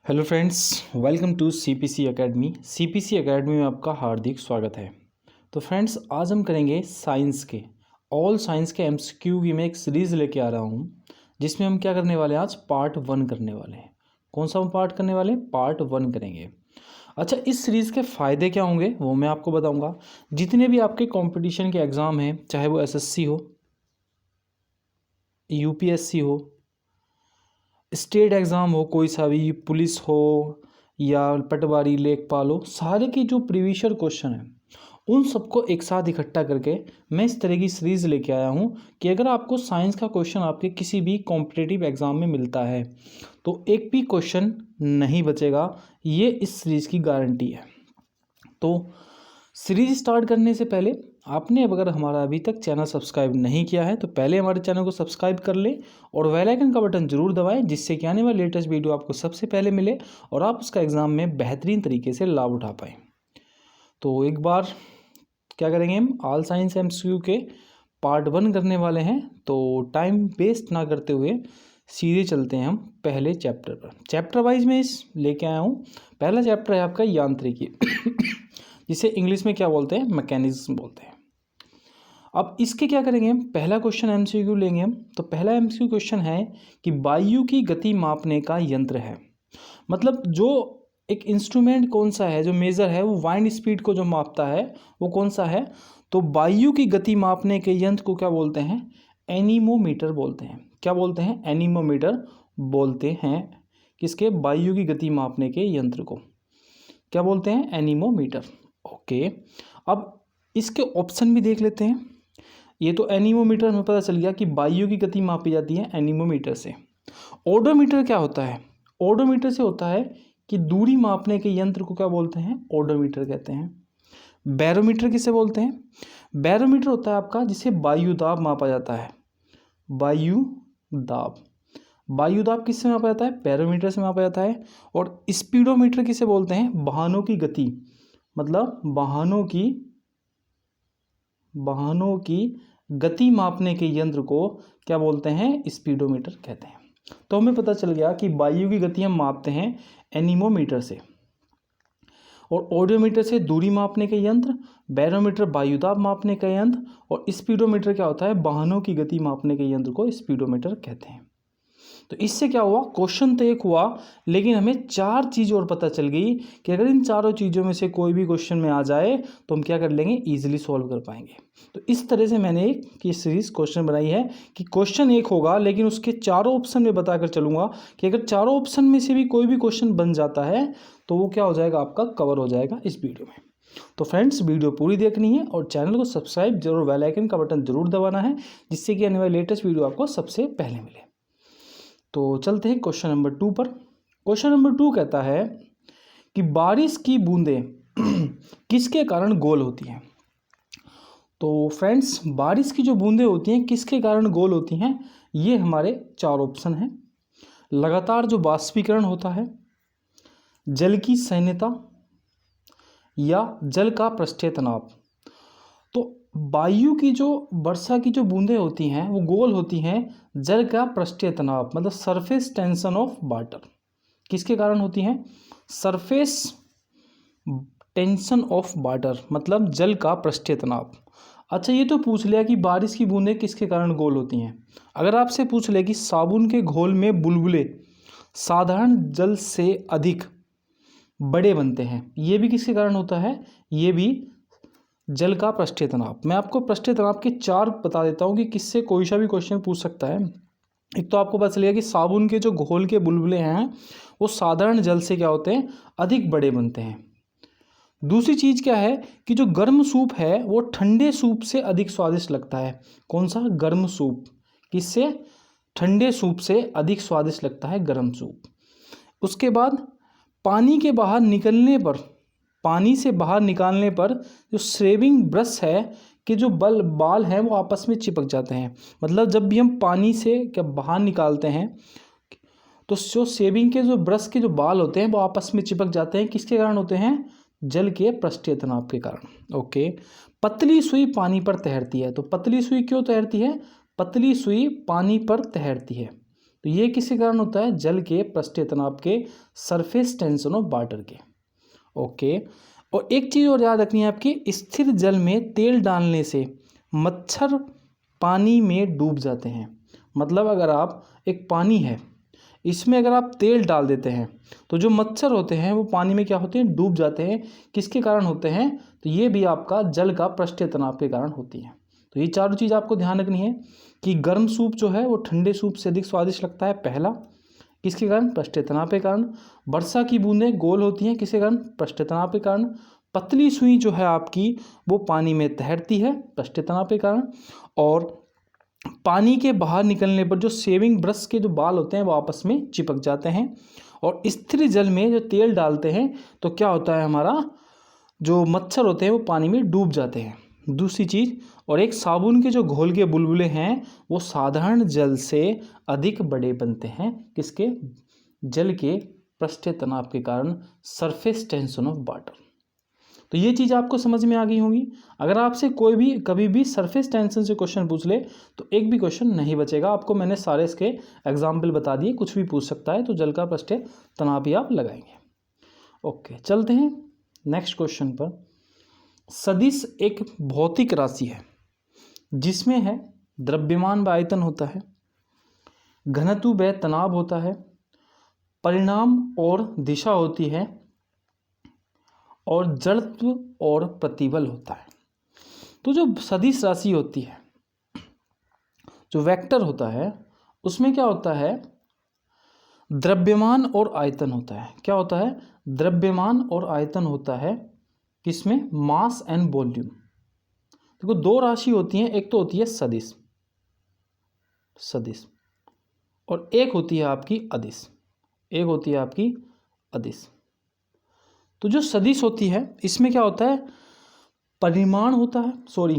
Hello friends, welcome to CPC academy. CPC academy में आपका हार्दिक स्वागत है। तो फ्रेंड्स, आज हम करेंगे साइंस के ऑल साइंस के एमसीक्यू की मैं एक सीरीज़ लेके आ रहा हूँ, जिसमें हम क्या करने वाले हैं, आज पार्ट 1 करने वाले हैं। कौन सा हम पार्ट करने वाले हैं? पार्ट 1 करेंगे। अच्छा, इस सीरीज़ के फ़ायदे क्या होंगे वो मैं आपको बताऊँगा। जितने भी आपके कॉम्पिटिशन के एग्ज़ाम हैं, चाहे वो एसएससी हो, यूपीएससी हो, स्टेट एग्ज़ाम हो, कोई सा भी पुलिस हो या पटवारी लेखपाल हो, सारे के जो प्रीवियस ईयर क्वेश्चन हैं उन सबको एक साथ इकट्ठा करके मैं इस तरह की सीरीज़ लेके आया हूँ कि अगर आपको साइंस का क्वेश्चन आपके किसी भी कॉम्पिटिटिव एग्ज़ाम में मिलता है तो एक भी क्वेश्चन नहीं बचेगा। ये इस सीरीज़ की गारंटी है। तो सीरीज स्टार्ट करने से पहले आपने अगर हमारा अभी तक चैनल सब्सक्राइब नहीं किया है तो पहले हमारे चैनल को सब्सक्राइब कर लें और बेल आइकन का बटन जरूर दबाएं, जिससे कि आने वाली लेटेस्ट वीडियो आपको सबसे पहले मिले और आप उसका एग्ज़ाम में बेहतरीन तरीके से लाभ उठा पाएँ। तो एक बार क्या करेंगे, हम ऑल साइंस एमसीक्यू के पार्ट 1 करने वाले हैं। तो टाइम वेस्ट ना करते हुए सीधे चलते हैं हम पहले चैप्टर पर। चैप्टर वाइज में इस लेके आया हूँ। पहला चैप्टर है आपका यांत्रिकी जिसे इंग्लिश में क्या बोलते हैं, मैकेनिज्म बोलते हैं। अब इसके क्या करेंगे हम, पहला क्वेश्चन एमसीक्यू लेंगे हम। तो पहला एमसीक्यू क्वेश्चन है कि वायु की गति मापने का यंत्र है। मतलब जो एक इंस्ट्रूमेंट कौन सा है जो मेज़र है, वो वाइंड स्पीड को जो मापता है वो कौन सा है। तो वायु की गति मापने के यंत्र को क्या बोलते हैं, एनीमोमीटर बोलते हैं। क्या बोलते हैं, एनीमोमीटर बोलते हैं। किसके, वायु की गति मापने के यंत्र को क्या बोलते हैं, एनीमोमीटर। ओके, अब इसके ऑप्शन भी देख लेते हैं। ये तो एनीमोमीटर हमें पता चल गया कि वायु की गति मापी जाती है एनीमोमीटर से। ओडोमीटर क्या होता है, ओडोमीटर से होता है कि दूरी मापने के यंत्र को क्या बोलते हैं, ओडोमीटर कहते हैं। बैरोमीटर किसे बोलते हैं, बैरोमीटर होता है आपका जिसे वायु दाब मापा जाता है। वायु दाब, वायु दाब किससे मापा जाता है, बैरोमीटर से मापा जाता है। और स्पीडोमीटर किसे बोलते हैं, वाहनों की गति, मतलब वाहनों की गति मापने के यंत्र को क्या बोलते हैं, स्पीडोमीटर कहते हैं। तो हमें पता चल गया कि वायु की गति हम मापते हैं एनीमोमीटर से, और ओडोमीटर से दूरी मापने के यंत्र, बैरोमीटर वायुदाब मापने का यंत्र, और स्पीडोमीटर क्या होता है, वाहनों की गति मापने के यंत्र को स्पीडोमीटर कहते हैं। तो इससे क्या हुआ, क्वेश्चन तो एक हुआ, लेकिन हमें 4 चीज़ और पता चल गई कि अगर इन चारों चीज़ों में से कोई भी क्वेश्चन में आ जाए तो हम क्या कर लेंगे, ईजिली सॉल्व कर पाएंगे। तो इस तरह से मैंने एक ये सीरीज क्वेश्चन बनाई है कि क्वेश्चन एक होगा लेकिन उसके चारों ऑप्शन में बताकर चलूँगा कि अगर चारों ऑप्शन में से भी कोई भी क्वेश्चन बन जाता है तो वो क्या हो जाएगा, आपका कवर हो जाएगा इस वीडियो में। तो फ्रेंड्स, वीडियो पूरी देखनी है और चैनल को सब्सक्राइब जरूर, बेल आइकन का बटन जरूर दबाना है, जिससे कि आने वाली लेटेस्ट वीडियो आपको सबसे पहले मिले। तो चलते हैं क्वेश्चन नंबर 2 पर। क्वेश्चन नंबर 2 कहता है कि बारिश की बूंदें किसके कारण गोल होती हैं। तो फ्रेंड्स, बारिश की जो बूंदें होती हैं किसके कारण गोल होती हैं, ये हमारे 4 ऑप्शन हैं। लगातार जो बाष्पीकरण होता है, जल की सैन्यता, या जल का पृष्ठीय तनाव। तो वायु की जो वर्षा की जो बूंदें होती हैं वो गोल होती हैं जल का पृष्ठीय तनाव, मतलब सरफेस टेंशन ऑफ वाटर। किसके कारण होती हैं, सरफेस टेंशन ऑफ वाटर, मतलब जल का पृष्ठीय तनाव। अच्छा, ये तो पूछ लिया कि बारिश की बूंदें किसके कारण गोल होती हैं। अगर आपसे पूछ ले कि साबुन के घोल में बुलबुले साधारण जल से अधिक बड़े बनते हैं, ये भी किसके कारण होता है, ये भी जल का पृष्ठीय तनाव। मैं आपको पृष्ठीय तनाव के 4 बता देता हूँ कि किससे कोई सा भी क्वेश्चन पूछ सकता है। एक तो आपको पता चलेगा कि साबुन के जो घोल के बुलबुले हैं वो साधारण जल से क्या होते हैं, अधिक बड़े बनते हैं। दूसरी चीज़ क्या है कि जो गर्म सूप है वो ठंडे सूप से अधिक स्वादिष्ट लगता है। कौन सा, गर्म सूप, किससे, ठंडे सूप से अधिक स्वादिष्ट लगता है गर्म सूप। उसके बाद पानी के बाहर निकलने पर, पानी से बाहर निकालने पर जो शेविंग ब्रश है कि जो बाल हैं वो आपस में चिपक जाते हैं। मतलब जब भी हम पानी से क्या बाहर निकालते हैं तो जो शेविंग के जो ब्रश के जो बाल होते हैं वो आपस में चिपक जाते हैं, किसके कारण होते हैं, जल के पृष्ठीय तनाव के कारण। ओके, पतली सुई पानी पर तैरती है। तो पतली सुई क्यों तैरती है, पतली सुई पानी पर तैरती है, तो तो ये किसके कारण होता है? जल के पृष्ठीय तनाव के, सरफेस टेंशन ऑफ वाटर के। ओके, और एक चीज़ और याद रखनी है आपकी, स्थिर जल में तेल डालने से मच्छर पानी में डूब जाते हैं। मतलब अगर आप एक पानी है, इसमें अगर आप तेल डाल देते हैं तो जो मच्छर होते हैं वो पानी में क्या होते हैं? डूब जाते हैं। किसके कारण होते हैं? तो ये भी आपका जल का पृष्ठीय तनाव के कारण होती है। तो ये चारों चीज़ आपको ध्यान रखनी है कि गर्म सूप जो है वो ठंडे सूप से अधिक स्वादिष्ट लगता है, पहला। किसके कारण? पृष्ठीय तनाव के कारण। वर्षा की बूंदें गोल होती हैं, किसके कारण? पृष्ठीय तनाव के कारण। पतली सुई जो है आपकी वो पानी में तैरती है, पृष्ठीय तनाव के कारण। और पानी के बाहर निकलने पर जो शेविंग ब्रश के जो बाल होते हैं वो आपस में चिपक जाते हैं। और स्थिर जल में जो तेल डालते हैं तो क्या होता है, हमारा जो मच्छर होते हैं वो पानी में डूब जाते हैं। दूसरी चीज़, और एक साबुन के जो घोल के बुलबुले हैं वो साधारण जल से अधिक बड़े बनते हैं। किसके? जल के पृष्ठीय तनाव के कारण, सरफेस टेंशन ऑफ वाटर। तो ये चीज़ आपको समझ में आ गई होगी। अगर आपसे कोई भी कभी भी सरफेस टेंशन से क्वेश्चन पूछ ले तो एक भी क्वेश्चन नहीं बचेगा। आपको मैंने सारे इसके एग्जाम्पल बता दिए, कुछ भी पूछ सकता है, तो जल का पृष्ठीय तनाव भी आप लगाएंगे। ओके, चलते हैं नेक्स्ट क्वेश्चन पर। सदिश एक भौतिक राशि है जिसमें है द्रव्यमान व आयतन होता है, घनत्व व तनाव होता है, परिणाम और दिशा होती है, और जड़त्व और प्रतिबल होता है। तो जो सदिश राशि होती है, जो वेक्टर होता है, उसमें क्या होता है? द्रव्यमान और आयतन होता है। क्या होता है? द्रव्यमान और आयतन होता है। किसमें? Mass and volume. देखो दो राशि होती हैं, एक तो होती है सदिश, सदिश, और एक होती है आपकी अदिश, एक होती है आपकी अदिश। तो जो सदिश होती है इसमें क्या होता है? परिमाण होता है, सॉरी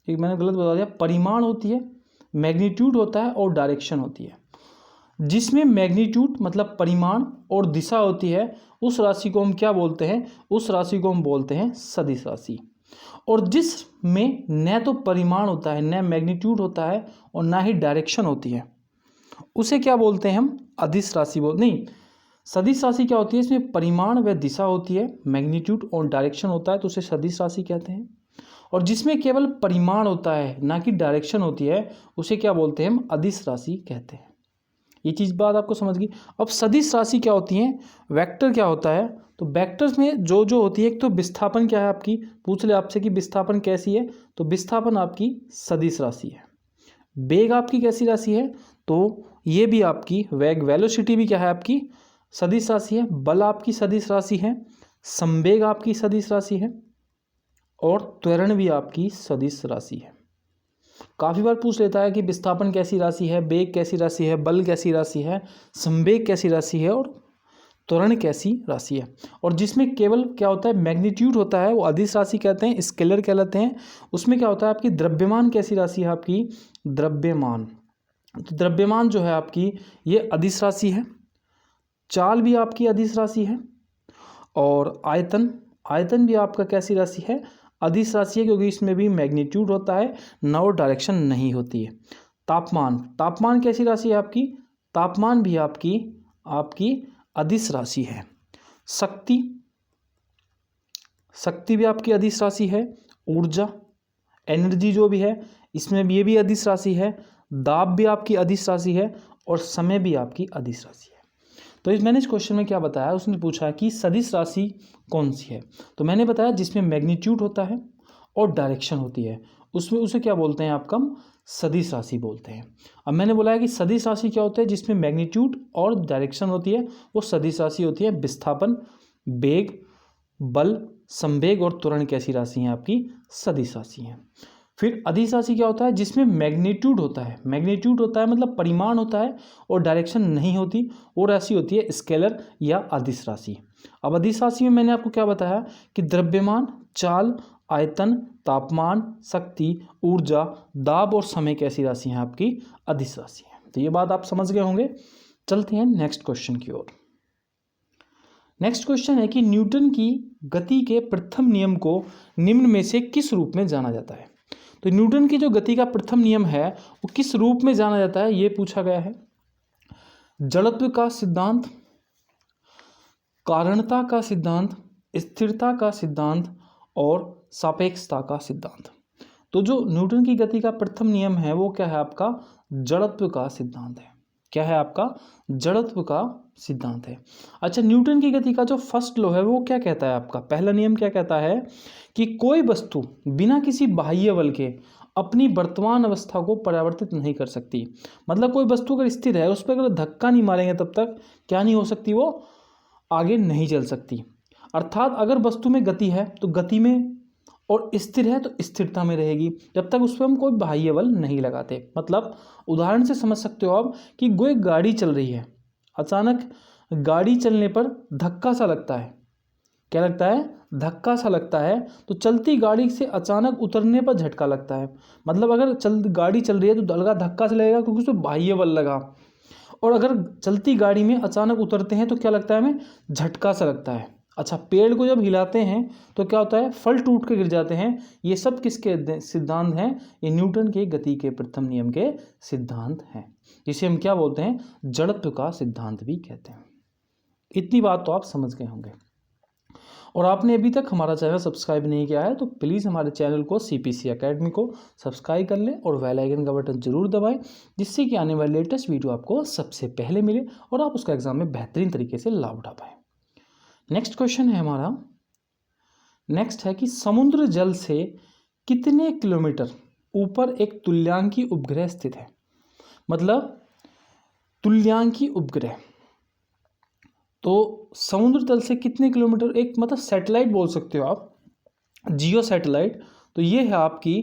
एक मैंने गलत बता दिया, परिमाण होती है, मैग्नीट्यूड होता है और डायरेक्शन होती है। जिसमें मैग्नीट्यूड मतलब परिमाण और दिशा होती है, उस राशि को हम क्या बोलते हैं? उस राशि को हम बोलते हैं सदिश राशि। और जिसमें न तो परिमाण होता है, न मैग्नीट्यूड होता है और ना ही डायरेक्शन होती है, उसे क्या बोलते हैं हम? अदिश राशि नहीं, सदिश राशि क्या होती है? इसमें परिमाण व दिशा होती है, मैग्नीट्यूड और डायरेक्शन होता है, तो उसे सदिश राशि कहते हैं। और जिसमें केवल परिमाण होता है ना कि डायरेक्शन होती है, उसे क्या बोलते हैं? हम अदिश राशि कहते हैं। ये चीज़ बात आपको समझ गई। अब सदिश राशि क्या होती है, वेक्टर क्या होता है? तो वेक्टर्स में जो जो होती है, एक तो विस्थापन क्या है आपकी, पूछ ले आपसे कि विस्थापन कैसी है, तो विस्थापन आपकी सदिश राशि है। वेग आपकी कैसी राशि है? तो ये भी आपकी वेग, वेलोसिटी भी क्या है आपकी? सदिश राशि है। बल आपकी सदिश राशि है, संवेग आपकी सदिश राशि है, और त्वरण भी आपकी सदिश राशि है। काफ़ी बार पूछ लेता है कि विस्थापन कैसी राशि है, वेग कैसी राशि है, बल कैसी राशि है, संवेग कैसी राशि है, और त्वरण कैसी राशि है। और जिसमें केवल क्या होता है? मैग्नीट्यूड होता है, वो अदिश राशि कहते हैं, स्केलर कहलाते हैं। उसमें क्या होता है आपकी? द्रव्यमान कैसी राशि है आपकी? द्रव्यमान। तो द्रव्यमान जो है आपकी ये अदिश राशि है। चाल भी आपकी अदिश राशि है। और आयतन, आयतन भी आपका कैसी राशि है? अदिश राशि है, क्योंकि इसमें भी मैग्नीट्यूड होता है, न और डायरेक्शन नहीं होती है। तापमान, तापमान कैसी राशि है आपकी? तापमान भी आपकी अदिश राशि है। शक्ति, शक्ति भी आपकी अदिश राशि है। ऊर्जा, एनर्जी जो भी है, इसमें भी ये भी अदिश राशि है। दाब भी आपकी अदिश राशि है, और समय भी आपकी अदिश राशि है। तो मैंने इस क्वेश्चन में क्या बताया, उसने पूछा कि सदिश राशि कौन सी है, तो मैंने बताया जिसमें मैग्नीट्यूड होता है और डायरेक्शन होती है, उसमें उसे क्या बोलते हैं आपका? सदिश राशि बोलते हैं। अब मैंने बोला है कि सदिश राशि क्या होता है? जिसमें मैग्नीट्यूड और डायरेक्शन होती है, वो सदिश राशि होती है। विस्थापन, वेग, बल, संवेग और त्वरण कैसी राशि हैं आपकी? सदिश राशि हैं। फिर अदिश राशि क्या होता है? जिसमें मैग्नीट्यूड होता है, मैग्नीट्यूड होता है मतलब परिमाण होता है और डायरेक्शन नहीं होती, वो राशि होती है स्केलर या अदिश राशि। अब अदिश राशि में मैंने आपको क्या बताया कि द्रव्यमान, चाल, आयतन, तापमान, शक्ति, ऊर्जा, दाब और समय कैसी राशि हैं आपकी? अदिश राशि है। तो ये बात आप समझ गए होंगे। चलते हैं नेक्स्ट क्वेश्चन की ओर। नेक्स्ट क्वेश्चन है कि न्यूटन की गति के प्रथम नियम को निम्न में से किस रूप में जाना जाता है? तो न्यूटन की जो गति का प्रथम नियम है वो किस रूप में जाना जाता है, ये पूछा गया है। जड़त्व का सिद्धांत, कारणता का सिद्धांत, स्थिरता का सिद्धांत और सापेक्षता का सिद्धांत। तो जो न्यूटन की गति का प्रथम नियम है वो क्या है आपका, जड़त्व का सिद्धांत है। क्या है आपका, जड़त्व का सिद्धांत है। अच्छा, न्यूटन की गति का जो फर्स्ट लॉ है वो क्या कहता है आपका, पहला नियम क्या कहता है कि कोई वस्तु बिना किसी बाह्य बल के अपनी वर्तमान अवस्था को परिवर्तित नहीं कर सकती। मतलब कोई वस्तु अगर स्थिर है, उस पर अगर धक्का नहीं मारेंगे तब तक क्या नहीं हो सकती, वो आगे नहीं चल सकती। अर्थात अगर वस्तु में गति है तो गति में, और स्थिर है तो स्थिरता में रहेगी, जब तक उस पर हम कोई बाह्य बल नहीं लगाते। मतलब उदाहरण से समझ सकते हो आप कि कोई गाड़ी चल रही है, अचानक गाड़ी चलने पर धक्का सा लगता है, क्या लगता है, धक्का सा लगता है, तो चलती गाड़ी से अचानक उतरने पर झटका लगता है। मतलब अगर गाड़ी चल रही है तो हल्का धक्का से लगेगा क्योंकि उसमें बाह्य बल लगा, और अगर चलती गाड़ी में अचानक उतरते हैं तो क्या लगता है हमें, झटका सा लगता है। अच्छा, पेड़ को जब हिलाते हैं तो क्या होता है, फल टूट के गिर जाते हैं। ये सब किसके सिद्धांत हैं, ये न्यूटन के गति के प्रथम नियम के सिद्धांत हैं, जिसे हम क्या बोलते हैं, जड़त्व का सिद्धांत भी कहते हैं। इतनी बात तो आप समझ गए होंगे। और आपने अभी तक हमारा चैनल सब्सक्राइब नहीं किया है तो प्लीज़ हमारे चैनल को CPC एकेडमी को सब्सक्राइब कर लें और बेल आइकन का बटन जरूर दबाएं, जिससे कि आने वाली लेटेस्ट वीडियो आपको सबसे पहले मिले और आप उसका एग्जाम में बेहतरीन तरीके से लाभ उठा पाएँ। नेक्स्ट क्वेश्चन है हमारा, नेक्स्ट है कि समुद्र जल से कितने किलोमीटर ऊपर एक तुल्यांकी उपग्रह स्थित है। मतलब तुल्यांकी उपग्रह, तो समुद्र तल से कितने किलोमीटर, एक मतलब सैटेलाइट बोल सकते हो आप, जियो सैटेलाइट। तो ये है आपकी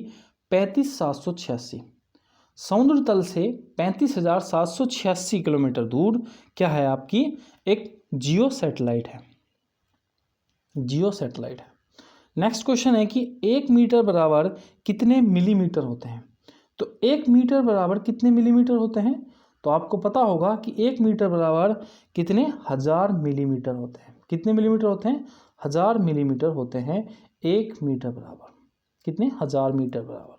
35,786, समुद्र तल से 35,786 किलोमीटर दूर क्या है आपकी, एक जियो सैटेलाइट है, जियो सैटेलाइट है। नेक्स्ट क्वेश्चन है कि 1 मीटर बराबर कितने मिलीमीटर होते हैं। तो 1 मीटर बराबर कितने मिलीमीटर होते हैं, तो आपको पता होगा कि 1 मीटर बराबर कितने 1000 मिलीमीटर होते हैं। कितने मिलीमीटर होते हैं, 1000 मिलीमीटर होते हैं 1 मीटर बराबर, कितने 1000 मीटर बराबर।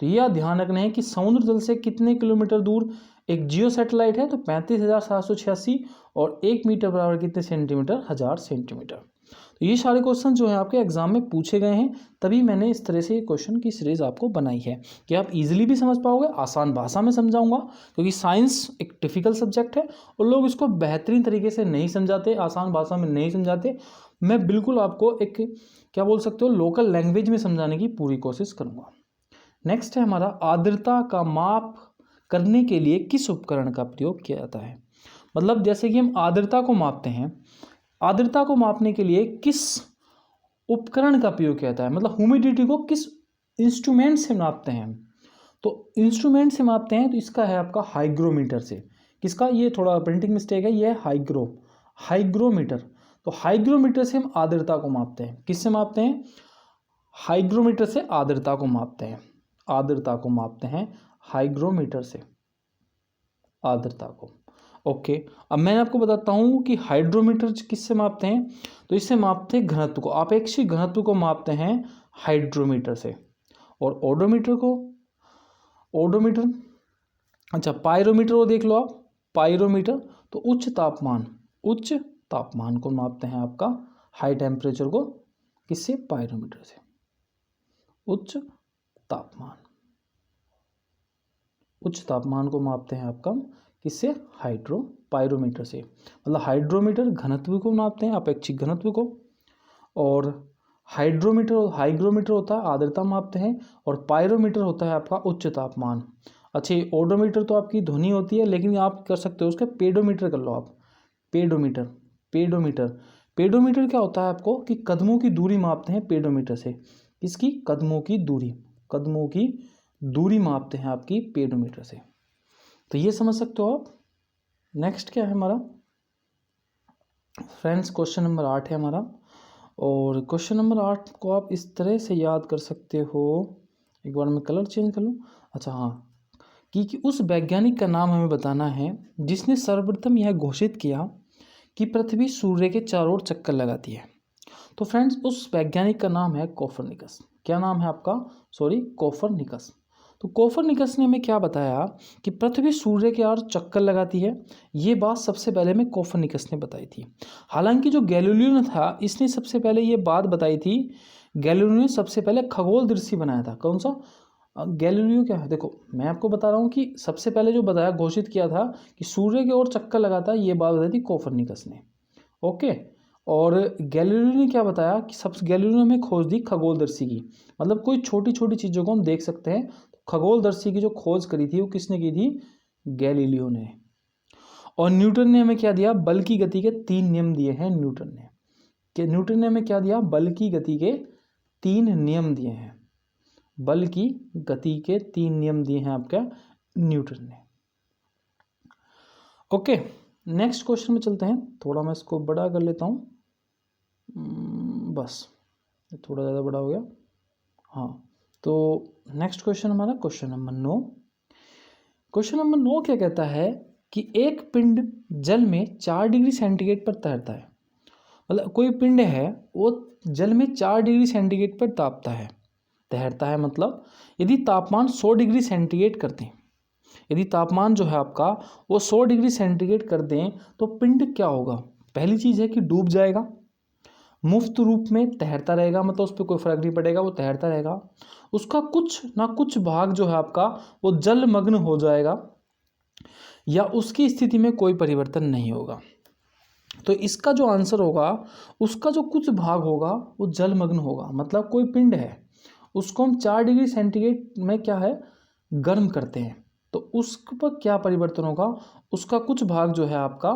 तो यह ध्यान रखना है कि समुद्र तल से कितने किलोमीटर दूर एक जियो सैटेलाइट है, तो 35,786, और 1 मीटर बराबर कितने सेंटीमीटर, 1000 सेंटीमीटर। तो ये सारे क्वेश्चन जो है आपके एग्जाम में पूछे गए हैं, तभी मैंने इस तरह से ये क्वेश्चन की सीरीज आपको बनाई है कि आप इजीली भी समझ पाओगे, आसान भाषा में समझाऊंगा, क्योंकि साइंस एक डिफिकल्ट सब्जेक्ट है और लोग इसको बेहतरीन तरीके से नहीं समझाते, आसान भाषा में नहीं समझाते। मैं बिल्कुल आपको एक क्या बोल सकते हो, लोकल लैंग्वेज में समझाने की पूरी कोशिश करूँगा। नेक्स्ट है हमारा, आर्द्रता का माप करने के लिए किस उपकरण का प्रयोग किया जाता है। मतलब जैसे कि हम आर्द्रता को मापते हैं, आर्द्रता को मापने के लिए किस उपकरण का प्रयोग किया जाता है, मतलब ह्यूमिडिटी को किस इंस्ट्रूमेंट से मापते हैं। तो इंस्ट्रूमेंट से मापते हैं तो इसका है आपका हाइग्रोमीटर से। किसका, ये थोड़ा प्रिंटिंग मिस्टेक है, ये है हाइग्रोमीटर। तो हाइग्रोमीटर से हम आर्द्रता को मापते हैं। किससे मापते हैं, हाइग्रोमीटर से आर्द्रता को मापते हैं, आर्द्रता को मापते हैं हाइग्रोमीटर से आर्द्रता को। ओके, अब मैं आपको बताता हूँ कि हाइड्रोमीटर किससे मापते हैं। तो इससे मापते हैं घनत्व को, आपेक्षिक घनत्व को मापते हैं हाइड्रोमीटर से। और ओडोमीटर को, ओडोमीटर, अच्छा पायरोमीटर को देख लो आप, पायरोमीटर तो उच्च तापमान को मापते हैं आपका, हाई टेम्परेचर को किससे, पायरोमीटर से। उच्च तापमान को मापते हैं आपका किससे, पायरोमीटर से। मतलब हाइड्रोमीटर घनत्व को मापते हैं, अपेक्षिक घनत्व को, और हाइग्रोमीटर होता है आर्द्रता मापते हैं, और पायरोमीटर होता है आपका उच्च तापमान। अच्छा, ओडोमीटर तो आपकी ध्वनि होती है, लेकिन आप कर सकते हो उसका पेडोमीटर कर लो आप, पेडोमीटर क्या होता है आपको कि कदमों की दूरी मापते हैं पेडोमीटर से। इसकी कदमों की दूरी मापते हैं आपकी पेडोमीटर से। तो ये समझ सकते हो आप। नेक्स्ट क्या है हमारा फ्रेंड्स, क्वेश्चन नंबर 8 है हमारा। और क्वेश्चन नंबर 8 को आप इस तरह से याद कर सकते हो, एक बार मैं कलर चेंज कर लूँ। अच्छा हाँ, कि उस वैज्ञानिक का नाम हमें बताना है जिसने सर्वप्रथम यह घोषित किया कि पृथ्वी सूर्य के चारों ओर चक्कर लगाती है। तो फ्रेंड्स, उस वैज्ञानिक का नाम है कोपरनिकस। क्या नाम है आपका, कोपरनिकस। तो कोपरनिकस ने हमें क्या बताया कि पृथ्वी सूर्य के ओर चक्कर लगाती है। ये बात सबसे पहले में कोपरनिकस ने बताई थी। हालांकि जो गैलीलियो ने था, इसने सबसे पहले ये बात बताई थी। गैलीलियो ने सबसे पहले खगोलदर्शी बनाया था। कौन सा? गैलीलियो क्या है, देखो मैं आपको बता रहा हूँ कि सबसे पहले जो बताया, घोषित किया था कि सूर्य की ओर चक्कर लगाता है, ये बात बताई थी कोपरनिकस ने। ओके। और गैलीलियो ने क्या बताया कि सब गैलीलियो ने हमें खोज दी खगोलदर्शी की, मतलब कोई छोटी छोटी चीज़ों को हम देख सकते हैं। तो खगोलदर्शी की जो खोज करी थी वो किसने की थी? गैलीलियो ने। और न्यूटन ने हमें क्या दिया? बल की गति के 3 नियम दिए हैं न्यूटन ने। कि न्यूटन ने हमें क्या दिया? बल की गति के 3 नियम दिए हैं। बल की गति के 3 नियम दिए हैं आपका न्यूटन ने। ओके, नेक्स्ट क्वेश्चन में चलते हैं। थोड़ा मैं इसको बड़ा कर लेता हूँ, बस थोड़ा ज़्यादा बड़ा हो गया। हाँ, तो नेक्स्ट क्वेश्चन हमारा क्वेश्चन नंबर 9। क्वेश्चन नंबर 9 क्या कहता है कि एक पिंड जल में 4 डिग्री सेंटीग्रेड पर तैरता है। मतलब कोई पिंड है वो जल में 4 डिग्री सेंटीग्रेड पर तापता है, तैरता है। मतलब यदि तापमान 100 डिग्री सेंटीग्रेड कर दें, यदि तापमान जो है आपका वो 100 डिग्री सेंटीग्रेड कर दें तो पिंड क्या होगा? पहली चीज़ है कि डूब जाएगा, मुफ्त रूप में तैरता रहेगा, मतलब उस पर कोई फर्क नहीं पड़ेगा, वो तैरता रहेगा। उसका कुछ ना कुछ भाग जो है आपका वो जलमग्न हो जाएगा, या उसकी स्थिति में कोई परिवर्तन नहीं होगा। तो इसका जो आंसर होगा, उसका जो कुछ भाग होगा वो जलमग्न होगा। मतलब कोई पिंड है, उसको हम 4 डिग्री सेंटीग्रेड में क्या है, गर्म करते हैं, तो उस पर क्या परिवर्तन होगा? उसका कुछ भाग जो है आपका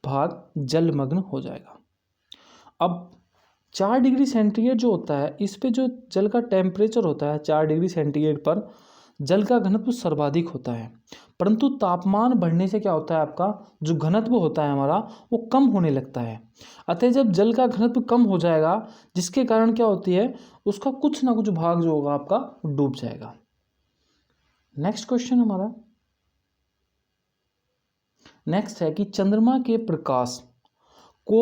भाग जलमग्न हो जाएगा। अब 4 डिग्री सेंटीग्रेड जो होता है, इस पे जो जल का टेम्परेचर होता है 4 डिग्री सेंटीग्रेड पर जल का घनत्व सर्वाधिक होता है। परंतु तापमान बढ़ने से क्या होता है, आपका जो घनत्व होता है हमारा वो कम होने लगता है। अतः जब जल का घनत्व कम हो जाएगा, जिसके कारण क्या होती है, उसका कुछ ना कुछ भाग जो होगा आपका डूब जाएगा। नेक्स्ट क्वेश्चन हमारा नेक्स्ट है कि चंद्रमा के प्रकाश को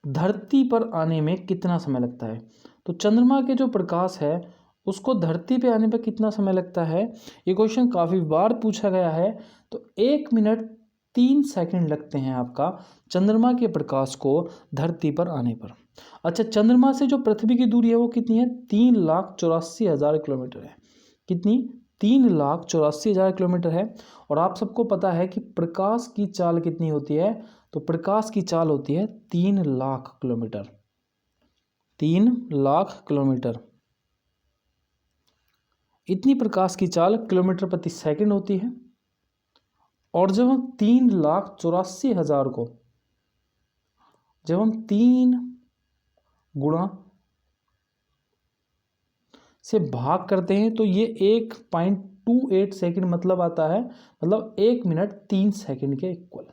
धरती पर आने में कितना समय लगता है। तो चंद्रमा के जो प्रकाश है उसको धरती पे आने पर कितना समय लगता है, ये क्वेश्चन काफ़ी बार पूछा गया है। तो 1 मिनट 3 सेकंड लगते हैं आपका चंद्रमा के प्रकाश को धरती पर आने पर। अच्छा, चंद्रमा से जो पृथ्वी की दूरी है वो कितनी है? 3,84,000 किलोमीटर है। कितनी? 3,84,000 किलोमीटर है। और आप सबको पता है कि प्रकाश की चाल कितनी होती है? तो प्रकाश की चाल होती है 3 लाख किलोमीटर। 3 लाख किलोमीटर, इतनी प्रकाश की चाल किलोमीटर प्रति सेकंड होती है। और जब हम 3,84,000 को जब हम 3 गुणा से भाग करते हैं तो ये 1.28 सेकंड मतलब आता है, मतलब 1 मिनट 3 सेकंड के इक्वल।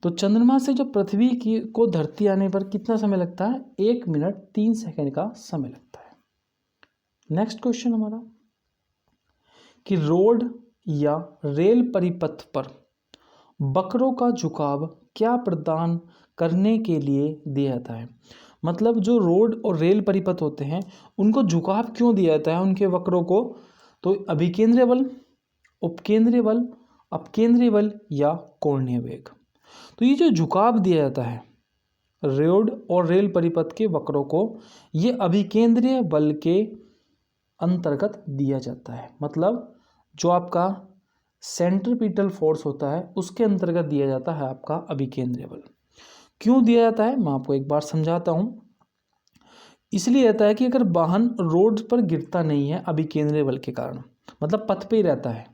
तो चंद्रमा से जो पृथ्वी की को धरती आने पर कितना समय लगता है? 1 मिनट 3 सेकंड का समय लगता है। नेक्स्ट क्वेश्चन हमारा कि रोड या रेल परिपथ पर वक्रों का झुकाव क्या प्रदान करने के लिए दिया जाता है। मतलब जो रोड और रेल परिपथ होते हैं उनको झुकाव क्यों दिया जाता है, उनके वक्रों को? तो अभिकेंद्रीय बल, उपकेंद्रीय बल, अपकेंद्रीय बल या कोणीय वेग। तो ये जो झुकाव दिया जाता है रोड और रेल परिपथ के वक्रों को, ये अभिकेंद्रीय बल के अंतर्गत दिया जाता है। मतलब जो आपका सेंट्रीपिटल फोर्स होता है उसके अंतर्गत दिया जाता है आपका अभिकेंद्रीय बल। क्यों दिया जाता है मैं आपको एक बार समझाता हूँ। इसलिए रहता है कि अगर वाहन रोड पर गिरता नहीं है अभिकेंद्रीय बल के कारण, मतलब पथ पे ही रहता है।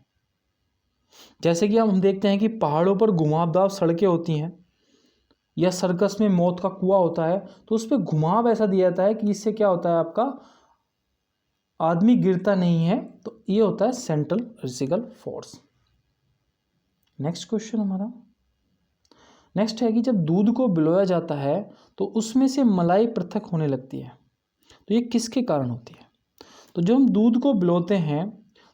जैसे कि हम देखते हैं कि पहाड़ों पर घुमावदार सड़कें होती हैं, या सर्कस में मौत का कुआं होता है, तो उस पर घुमाव ऐसा दिया जाता है कि इससे क्या होता है, आपका आदमी गिरता नहीं है। तो ये होता है सेंट्रिफ्यूगल फोर्स। नेक्स्ट क्वेश्चन हमारा नेक्स्ट है कि जब दूध को बिलोया जाता है तो उसमें से मलाई पृथक होने लगती है, तो ये किसके कारण होती है? तो जब हम दूध को बिलोते हैं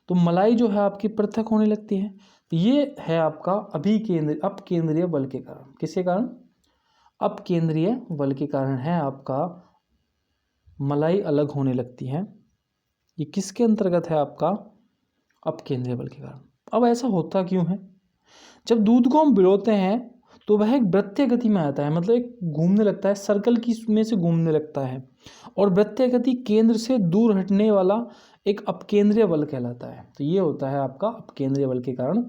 तो मलाई जो है आपकी पृथक होने लगती है। तो ये है आपका अपकेंद्रीय बल के कारण। किसके कारण? अपकेंद्रीय बल के कारण है आपका मलाई अलग होने लगती है। ये किसके अंतर्गत है आपका? अपकेंद्रीय बल के कारण। अब ऐसा होता क्यों है? जब दूध को हम भिगोते हैं तो वह एक वृत्तीय गति में आता है, मतलब एक घूमने लगता है, सर्कल की में से घूमने लगता है, और वृत्तीय गति केंद्र से दूर हटने वाला एक अपकेंद्रीय बल कहलाता है। तो ये होता है आपका अपकेंद्रीय बल के कारण,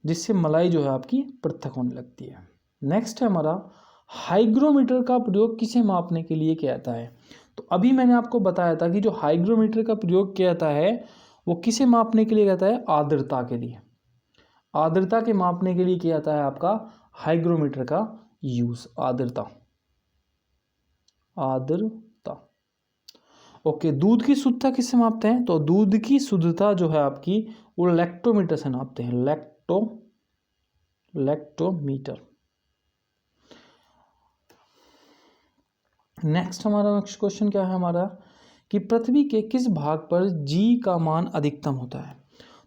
जिससे मलाई जो है आपकी पृथक होने लगती है। नेक्स्ट है हमारा, हाइग्रोमीटर का प्रयोग किसे मापने के लिए किया जाता है? तो अभी मैंने आपको बताया था कि जो हाइग्रोमीटर का प्रयोग किया जाता है वो किसे मापने के लिए कहता है? आर्द्रता के लिए। आर्द्रता के मापने के लिए किया जाता है आपका हाइग्रोमीटर का यूज। आर्द्रता, आर्द्रता। ओके, दूध की शुद्धता किससे मापते हैं? तो दूध की शुद्धता जो है आपकी वो लैक्टोमीटर से नापते हैं। लैक्टोमीटर। नेक्स्ट क्वेश्चन क्या है हमारा, कि पृथ्वी के किस भाग पर जी का मान अधिकतम होता है?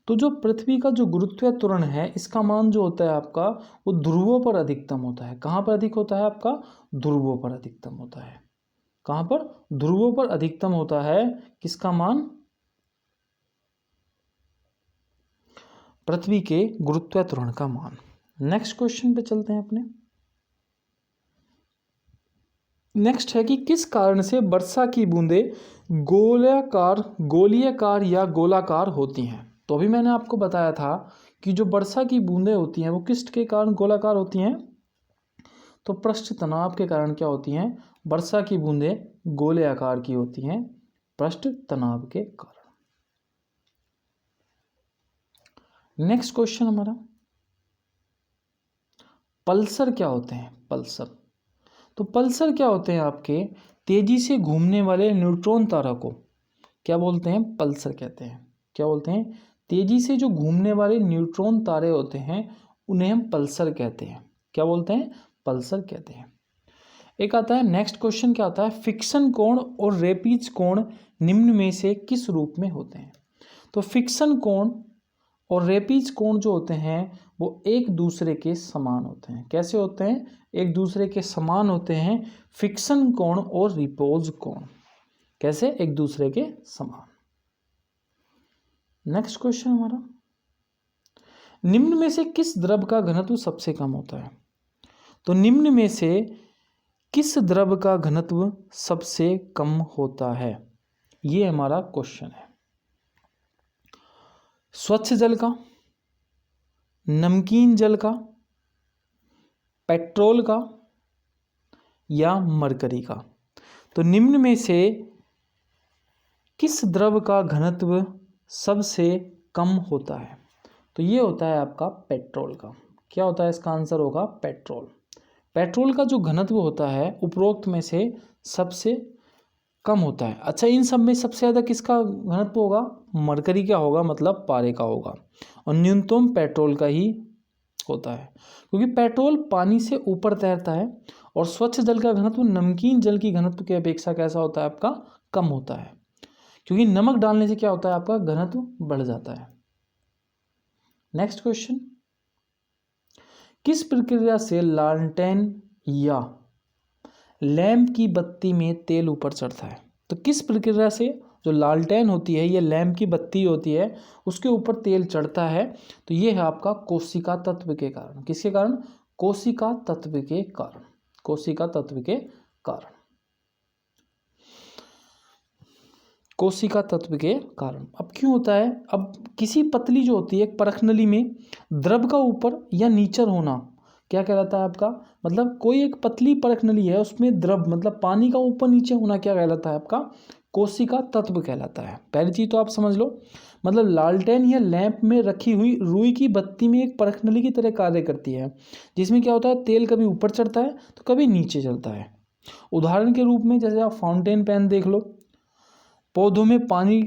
तो जो पृथ्वी का जो गुरुत्वीय त्वरण है, इसका मान जो होता है आपका वो ध्रुवों पर अधिकतम होता है। कहाँ पर अधिक होता है आपका? ध्रुवों पर अधिकतम होता है। कहाँ पर? ध्रुवों पर अधिकतम होता है। किसका मान? पृथ्वी के गुरुत्वीय त्वरण का मान। नेक्स्ट क्वेश्चन पे चलते हैं अपने। नेक्स्ट है कि किस कारण से वर्षा की बूंदें गोलीयकार या गोलाकार होती हैं? तो अभी मैंने आपको बताया था कि जो वर्षा की बूंदें होती हैं वो किस के कारण गोलाकार होती हैं? तो पृष्ठ तनाव के कारण क्या होती हैं? वर्षा की बूंदें गोले आकार की होती हैं, पृष्ठ तनाव के कारण। नेक्स्ट क्वेश्चन हमारा, पल्सर क्या होते हैं? पल्सर, तो पल्सर क्या होते हैं आपके? तेजी से घूमने वाले न्यूट्रॉन तारा को क्या बोलते हैं? पल्सर कहते हैं। क्या बोलते हैं? तेजी से जो घूमने वाले न्यूट्रॉन तारे होते हैं उन्हें हम पल्सर कहते हैं। क्या बोलते हैं? पल्सर कहते हैं। एक आता है नेक्स्ट क्वेश्चन, क्या आता है, फिक्शन कोण और रेपीज कोण निम्न में से किस रूप में होते हैं? तो फिक्शन कोण और रेपीज कोण जो होते हैं वो एक दूसरे के समान होते हैं। कैसे होते हैं? एक दूसरे के समान होते हैं फिक्शन कोण और रिपोज कोण। कैसे? एक दूसरे के समान। नेक्स्ट क्वेश्चन हमारा, निम्न में से किस द्रव का घनत्व सबसे कम होता है? तो निम्न में से किस द्रव का घनत्व सबसे कम होता है? ये हमारा क्वेश्चन है। स्वच्छ जल का, नमकीन जल का, पेट्रोल का, या मरकरी का? तो निम्न में से किस द्रव का घनत्व सबसे कम होता है? तो ये होता है आपका पेट्रोल का। क्या होता है? इसका आंसर होगा पेट्रोल। पेट्रोल का जो घनत्व होता है उपरोक्त में से सबसे कम होता है। अच्छा, इन सब में सबसे ज़्यादा किसका घनत्व होगा? मरकरी का होगा, मतलब पारे का होगा, और न्यूनतम पेट्रोल का ही होता है, क्योंकि पेट्रोल पानी से ऊपर तैरता है, और स्वच्छ जल का घनत्व नमकीन जल की घनत्व की अपेक्षा कैसा होता है आपका? कम होता है, क्योंकि नमक डालने से क्या होता है आपका? घनत्व बढ़ जाता है। नेक्स्ट क्वेश्चन, किस प्रक्रिया से लालटेन या लैंप की बत्ती में तेल ऊपर चढ़ता है? तो किस प्रक्रिया से जो लालटेन होती है, ये लैंप की बत्ती होती है, उसके ऊपर तेल चढ़ता है? तो ये है आपका कोशिका तत्व के कारण। किसके कारण? कोशिका तत्व के कारण। कोशिका तत्व के कारण। कोशिका तत्व के कारण। अब क्यों होता है? अब किसी पतली जो होती है परख नली में द्रव का ऊपर या नीचे होना क्या कहलाता है आपका? मतलब कोई एक पतली परख नली है, उसमें द्रव मतलब पानी का ऊपर नीचे होना क्या कहलाता है आपका? कोशिका तत्व कहलाता है। पहली चीज तो आप समझ लो, मतलब लालटेन या लैंप में रखी हुई रुई की बत्ती में एक परख नली की तरह कार्य करती है, जिसमें क्या होता है? तेल कभी ऊपर चढ़ता है तो कभी नीचे चलता है। उदाहरण के रूप में जैसे आप फाउंटेन पेन देख लो, पौधों में पानी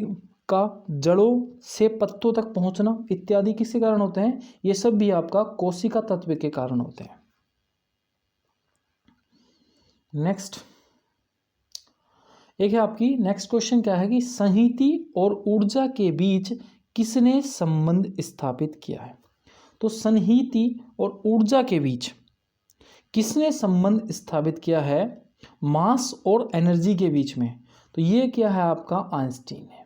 का जड़ों से पत्तों तक पहुंचना इत्यादि किसके कारण होते हैं? ये सब भी आपका कोशिका तत्व के कारण होते हैं। नेक्स्ट एक है आपकी नेक्स्ट क्वेश्चन, क्या है कि संहति और ऊर्जा के बीच किसने संबंध स्थापित किया है? तो संहति और ऊर्जा के बीच किसने संबंध स्थापित किया है? मास और एनर्जी के बीच में। तो ये क्या है आपका? आइंस्टीन है।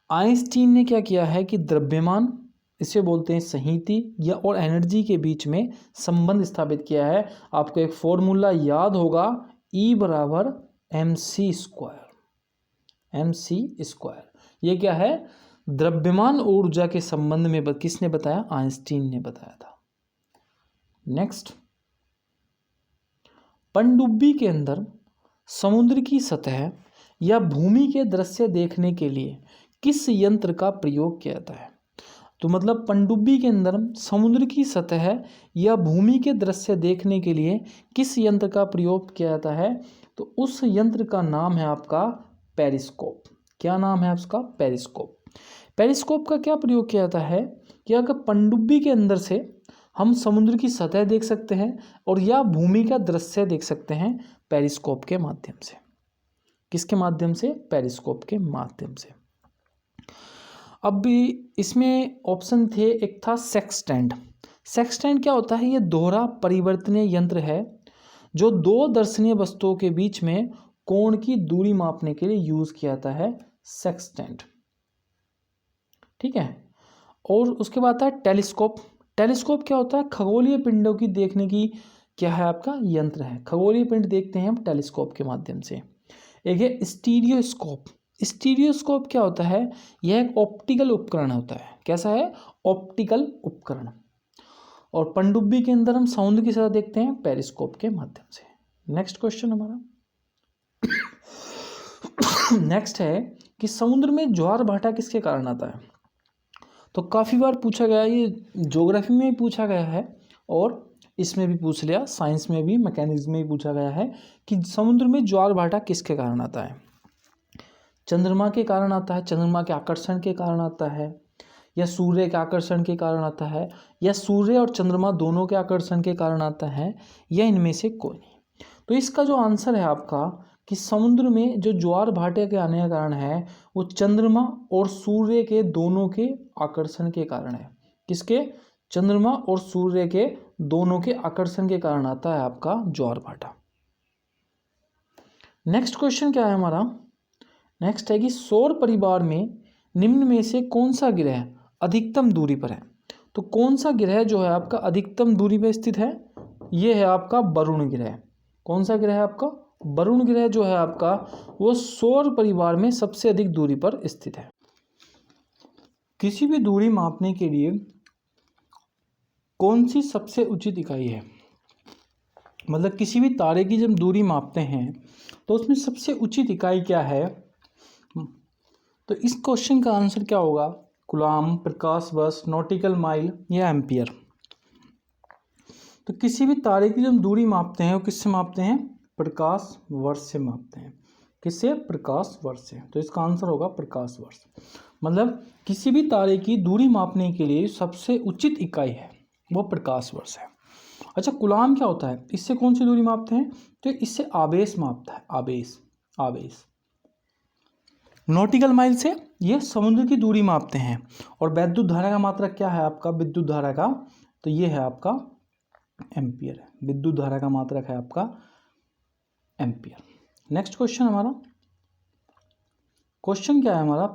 आइंस्टीन ने क्या किया है कि द्रव्यमान, इसे बोलते हैं संहिति, या और एनर्जी के बीच में संबंध स्थापित किया है। आपको एक फॉर्मूला याद होगा, E बराबर mc²। ये क्या है? द्रव्यमान ऊर्जा के संबंध में किसने बताया? आइंस्टीन ने बताया था। नेक्स्ट, पनडुब्बी के अंदर समुद्र की सतह या भूमि के दृश्य देखने के लिए किस यंत्र का प्रयोग किया जाता है? तो मतलब पनडुब्बी के अंदर समुद्र की सतह या भूमि के दृश्य देखने के लिए किस यंत्र का प्रयोग किया जाता है? तो उस यंत्र का नाम है आपका पेरिस्कोप। क्या नाम है उसका? पेरिस्कोप। पेरिस्कोप का क्या प्रयोग किया जाता है कि अगर पनडुब्बी के अंदर से हम समुद्र की सतह देख सकते हैं और या भूमि का दृश्य देख सकते हैं पेरिस्कोप के माध्यम से। किसके माध्यम से? पेरिस्कोप के माध्यम से। अब भी इसमें ऑप्शन थे, एक था सेक्सटेंट। सेक्सटेंट क्या होता है? ये दोहरा परिवर्तनीय यंत्र है जो दो दर्शनीय वस्तुओं के बीच में कोण की दूरी मापने के लिए यूज किया जाता है, सेक्सटेंट। ठीक है। और उसके बाद आता है टेलीस्कोप। टेलीस्कोप क्या होता है? खगोलीय पिंडों की देखने की क्या है आपका? यंत्र है। खगोलीय पिंड देखते हैं हम टेलीस्कोप के माध्यम से। एक है स्टीरियोस्कोप। स्टीरियोस्कोप क्या होता है? यह एक ऑप्टिकल उपकरण होता है। कैसा है? ऑप्टिकल उपकरण। और पनडुब्बी के अंदर हम समुद्र की सतह देखते हैं पेरिस्कोप के माध्यम से। नेक्स्ट क्वेश्चन हमारा नेक्स्ट है कि समुद्र में ज्वार भाटा किसके कारण आता है? तो काफ़ी बार पूछा गया, ये ज्योग्राफी में भी पूछा गया है और इसमें भी पूछ लिया, साइंस में भी, मैकेनिज्म में भी पूछा गया है कि समुद्र में ज्वार भाटा किसके कारण आता है? चंद्रमा के कारण आता है, चंद्रमा के आकर्षण के कारण आता है, या सूर्य के आकर्षण के कारण आता है, या सूर्य और चंद्रमा दोनों के आकर्षण के कारण आता है, या इनमें से कोई नहीं। तो इसका जो आंसर है आपका कि समुद्र में जो ज्वार भाटे के आने का कारण है वो चंद्रमा और सूर्य के दोनों के आकर्षण के कारण है। किसके? चंद्रमा और सूर्य के दोनों के आकर्षण के कारण आता है आपका ज्वार भाटा। नेक्स्ट क्वेश्चन क्या है हमारा? नेक्स्ट है कि सौर परिवार में निम्न में से कौन सा ग्रह अधिकतम दूरी पर है? तो कौन सा ग्रह जो है आपका अधिकतम दूरी पर स्थित है? ये है आपका वरुण ग्रह। कौन सा ग्रह है आपका? वरुण ग्रह जो है आपका वो सौर परिवार में सबसे अधिक दूरी पर स्थित है। किसी भी दूरी मापने के लिए कौन सी सबसे उचित इकाई है? मतलब किसी भी तारे की जब दूरी मापते हैं तो उसमें सबसे उचित इकाई क्या है? तो इस क्वेश्चन का आंसर क्या होगा? कूलाम, प्रकाश वर्ष, नॉटिकल माइल या एम्पियर। तो किसी भी तारे की जब दूरी मापते हैं वो किससे मापते हैं? प्रकाश वर्ष से मापते हैं। किससे? प्रकाश वर्ष से। तो इसका आंसर होगा प्रकाश वर्ष। मतलब किसी भी तारे की दूरी मापने के लिए सबसे उचित इकाई है वो प्रकाश वर्ष है। अच्छा, कूलाम क्या होता है? इससे कौन सी दूरी मापते हैं? तो इससे आवेश मापता है, आवेश। नॉटिकल माइल से ये समुद्र की दूरी मापते हैं। और विद्युत धारा का मात्रक क्या है आपका? विद्युत धारा का, तो ये है आपका एम्पियर है। विद्युत धारा का मात्रक है आपका एम्पियर। नेक्स्ट क्वेश्चन हमारा, क्वेश्चन क्या है हमारा?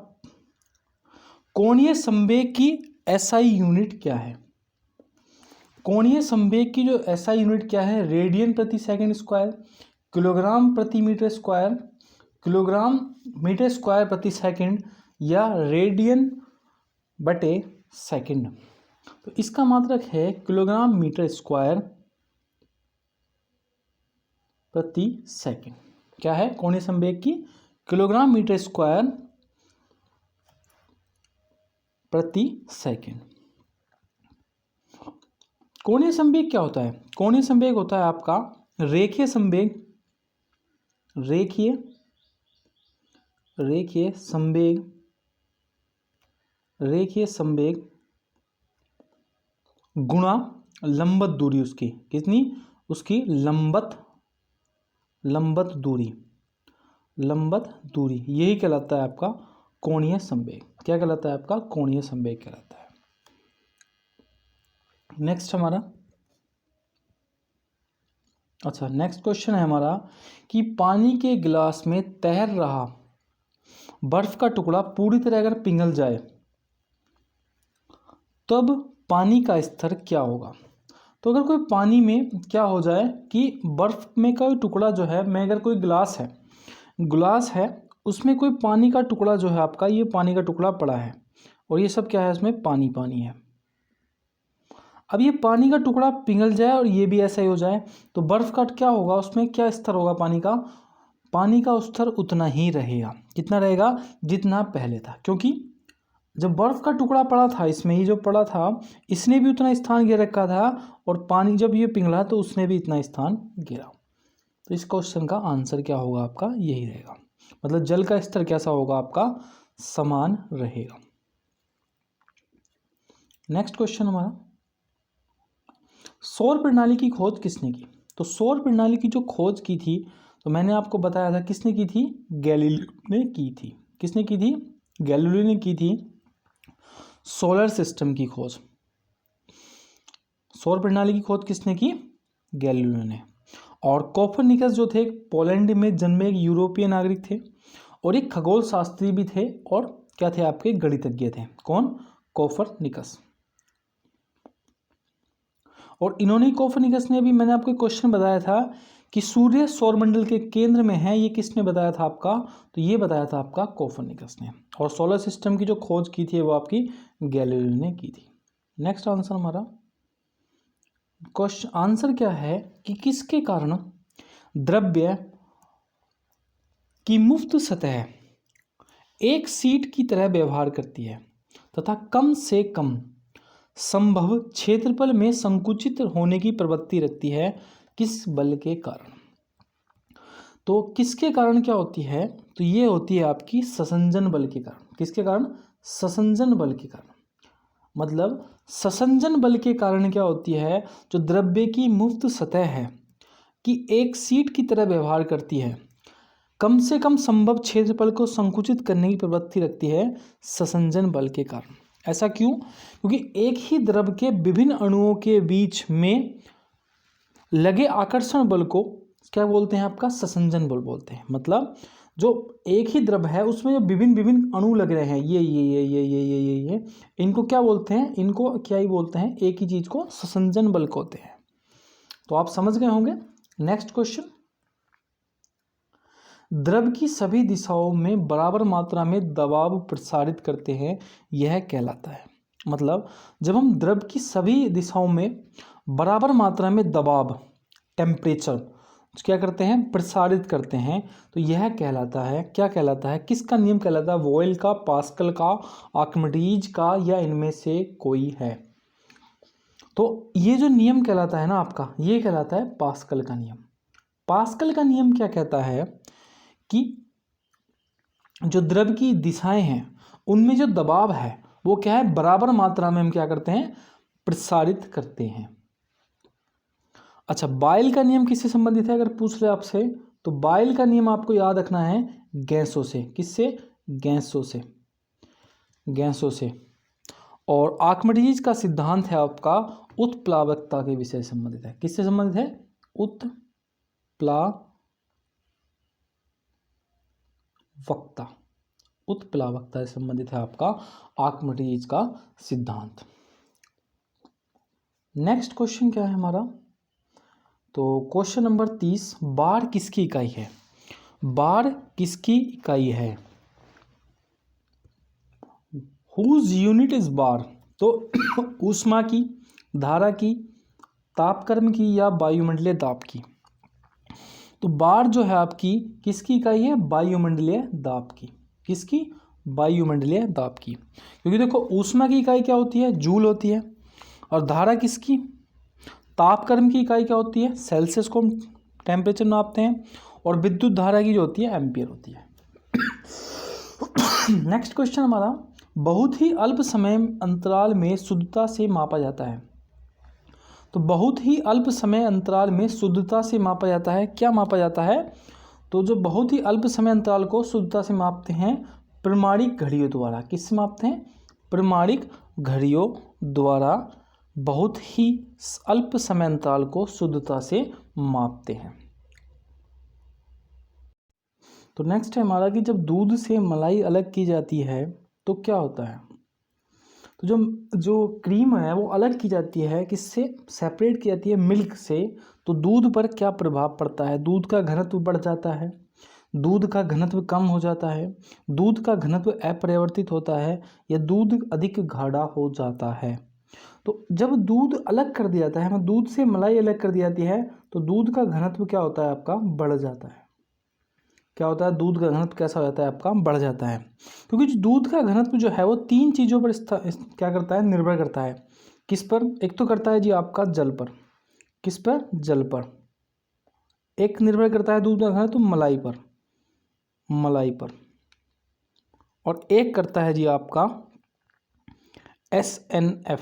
कोणीय संवेग की एसआई यूनिट क्या है? कोणीय संवेग की जो एसआई यूनिट क्या है? रेडियन प्रति सेकंड स्क्वायर, किलोग्राम प्रति metre square, kilogram metre square प्रति सेकंड, या रेडियन बटे सेकंड। तो इसका मात्रक है किलोग्राम मीटर स्क्वायर प्रति सेकंड। क्या है? कोणीय संवेग की किलोग्राम मीटर स्क्वायर प्रति सेकंड। कोणीय संवेग क्या होता है? कोणीय संवेग होता है आपका रेखीय संवेग, रेखीय संवेग गुणा लंबत दूरी उसकी। कितनी? उसकी लंबत दूरी, यही कहलाता है आपका कोणीय संवेग। क्या कहलाता है आपका? कोणीय संवेग कहलाता है। नेक्स्ट हमारा, अच्छा नेक्स्ट क्वेश्चन है हमारा कि पानी के गिलास में तैर रहा बर्फ का टुकड़ा पूरी तरह अगर पिघल जाए तब पानी का स्तर क्या होगा। तो अगर कोई पानी में क्या हो जाए कि बर्फ में का टुकड़ा जो है, मैं अगर कोई ग्लास है उसमें कोई पानी का टुकड़ा जो है आपका, ये पानी का टुकड़ा पड़ा है और ये सब क्या है, इसमें पानी पानी है। अब ये पानी का टुकड़ा पिघल जाए और ये भी ऐसा ही हो जाए तो बर्फ़ का क्या होगा, उसमें क्या स्तर होगा पानी का स्तर उतना ही रहेगा। कितना रहेगा, जितना पहले था। क्योंकि जब बर्फ़ का टुकड़ा पड़ा था इसमें, ये जो पड़ा था इसने भी उतना स्थान घेर रखा था और पानी जब ये पिघला तो उसने भी इतना स्थान घेरा। तो इस क्वेश्चन का आंसर क्या होगा आपका, यही रहेगा। मतलब जल का स्तर कैसा होगा आपका, समान रहेगा। नेक्स्ट क्वेश्चन हमारा, सौर प्रणाली की खोज किसने की। तो सौर प्रणाली की जो खोज की थी तो मैंने आपको बताया था किसने की थी, गैलीलियो ने की थी। किसने की थी, गैलीलियो ने की थी सोलर सिस्टम की खोज। सौर प्रणाली की खोज किसने की, गैलीलियो ने। और कोपरनिकस जो थे पोलैंड में जन्मे एक यूरोपीय नागरिक थे और एक खगोल शास्त्री भी थे और क्या थे आपके, गणितज्ञ थे। कौन, कोपरनिकस। और इन्होंने, कोपरनिकस ने भी, मैंने आपको क्वेश्चन बताया था कि सूर्य सौरमंडल के केंद्र में है, ये किसने बताया था आपका, तो ये बताया था आपका कोपरनिकस ने। और सोलर सिस्टम की जो खोज की थी वो आपकी गैलीलियो ने की थी। नेक्स्ट आंसर हमारा, क्वेश्चन आंसर क्या है कि किसके कारण द्रव्य की मुफ्त सतह एक सीट की तरह व्यवहार करती है तथा कम से कम संभव क्षेत्रफल में संकुचित होने की प्रवृत्ति रखती है, किस बल के कारण। तो किसके कारण क्या होती है, तो ये होती है आपकी ससंजन बल के कारण। किसके कारण, ससंजन बल के कारण। मतलब ससंजन बल के कारण क्या होती है, जो द्रव्य की मुफ्त सतह है कि एक सीट की तरह व्यवहार करती है, कम से कम संभव क्षेत्रफल को संकुचित करने की प्रवृत्ति रखती है ससंजन बल के कारण। ऐसा क्यों, क्योंकि एक ही द्रव के विभिन्न अणुओं के बीच में लगे आकर्षण बल को क्या बोलते हैं, आपका ससंजन बल बोलते हैं। मतलब जो एक ही द्रव है उसमें जो विभिन्न विभिन्न अणु लग रहे हैं, ये इनको क्या बोलते हैं, इनको क्या ही बोलते हैं, एक ही चीज को ससंजन बल कहते हैं। तो आप समझ गए होंगे। नेक्स्ट क्वेश्चन, द्रव की सभी दिशाओं में बराबर मात्रा में दबाव प्रसारित करते हैं, यह कहलाता है। मतलब जब हम द्रव की सभी दिशाओं में बराबर मात्रा में दबाव, टेम्परेचर क्या करते हैं, प्रसारित करते हैं, तो यह कहलाता है, क्या कहलाता है, किसका नियम कहलाता है, वॉयल का, पास्कल का, आर्किमिडीज का, या इनमें से कोई है। तो ये जो नियम कहलाता है ना आपका, ये कहलाता है पास्कल का नियम। पास्कल का नियम क्या कहता है कि जो द्रव की दिशाएं हैं उनमें जो दबाव है वो क्या है, बराबर मात्रा में हम क्या करते हैं, प्रसारित करते हैं। अच्छा, बायल का नियम किससे संबंधित है, अगर पूछ ले आपसे, तो बायल का नियम आपको याद रखना है गैसों से। किससे, गैसों से। और आर्किमिडीज का सिद्धांत है आपका उत्प्लावकता के विषय से संबंधित है। किससे संबंधित है, उत्प्लावकता से संबंधित है आपका आर्किमिडीज का सिद्धांत। नेक्स्ट क्वेश्चन क्या है हमारा, तो क्वेश्चन नंबर 30, बार किसकी इकाई है, बार किसकी इकाई है, हुज यूनिट इज बार। तो ऊष्मा की, धारा की, तापक्रम की, या वायुमंडलीय दाब की। तो बार जो है आपकी किसकी इकाई है, वायुमंडलीय दाब की। किसकी, वायुमंडलीय दाब की। क्योंकि देखो ऊष्मा की इकाई क्या होती है, जूल होती है। और धारा किसकी, तापक्रम की इकाई क्या होती है, सेल्सियस को हम टेम्परेचर नापते हैं। और विद्युत धारा की जो होती है एम्पियर होती है। नेक्स्ट क्वेश्चन हमारा, बहुत ही अल्प समय अंतराल में शुद्धता से मापा जाता है। तो बहुत ही अल्प समय अंतराल में शुद्धता से मापा जाता है, क्या मापा जाता है, तो जो बहुत ही अल्प समय अंतराल को शुद्धता से मापते हैं प्रमाणिक घड़ियों द्वारा। किससे मापते हैं, प्रमाणिक घड़ियों द्वारा बहुत ही अल्प समय अंतराल को शुद्धता से मापते हैं। तो नेक्स्ट है हमारा कि जब दूध से मलाई अलग की जाती है तो क्या होता है। तो जो क्रीम है वो अलग की जाती है, किससे सेपरेट की जाती है, मिल्क से। तो दूध पर क्या प्रभाव पड़ता है, दूध का घनत्व बढ़ जाता है, दूध का घनत्व कम हो जाता है, दूध का घनत्व अपरिवर्तित होता है, या दूध अधिक गाढ़ा हो जाता है। तो जब दूध अलग कर दिया जाता है, मतलब दूध से मलाई अलग कर दी जाती है, तो दूध का घनत्व क्या होता है आपका, बढ़ जाता है। क्या होता है, दूध का घनत्व कैसा हो जाता है आपका, बढ़ जाता है। क्योंकि जो दूध का घनत्व जो है वो 3 चीज़ों पर क्या करता है, निर्भर करता है। किस पर, एक तो करता है जी आपका जल पर, किस पर, जल पर। एक निर्भर करता है दूध का घनत्व मलाई पर, मलाई पर। और एक करता है जी आपका SNF,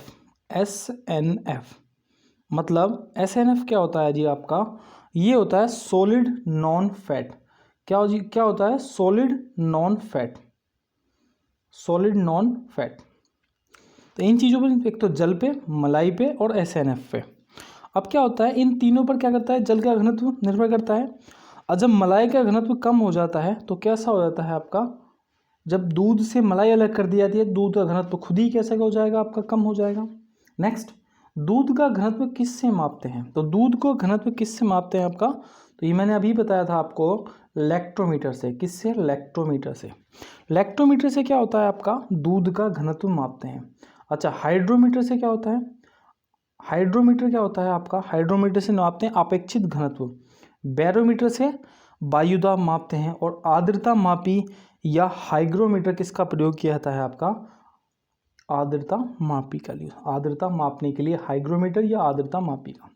SNF। मतलब SNF क्या होता है जी आपका, ये होता है सॉलिड नॉन फैट। क्या जी, क्या होता है, solid non fat, solid non fat. तो इन चीज़ों पर, एक तो जल पे, मलाई पे और SNF पे। अब क्या होता है, इन तीनों पर क्या करता है, जल का घनत्व निर्भर करता है। और जब मलाई का घनत्व कम हो जाता है तो कैसा हो जाता है आपका, जब दूध से मलाई अलग कर दी जाती है, दूध का घनत्व खुद ही कैसे हो जाएगा आपका, कम हो जाएगा। नेक्स्ट, दूध का घनत्व किससे मापते हैं, तो दूध को घनत्व किससे मापते हैं आपका, तो ये मैंने अभी बताया था आपको, लैक्टोमीटर से। किससे, लैक्टोमीटर से। लैक्टोमीटर से क्या होता है आपका, दूध का घनत्व मापते हैं। अच्छा, हाइड्रोमीटर से क्या होता है, हाइड्रोमीटर क्या होता है आपका, हाइड्रोमीटर से मापते हैं अपेक्षित घनत्व। बैरोमीटर से वायुदाब मापते हैं। और आर्द्रता मापी या हाइग्रोमीटर किसका प्रयोग किया जाता है आपका, आर्द्रता मापी का लिए, आर्द्रता मापने के लिए हाइग्रोमीटर या आर्द्रता मापी का।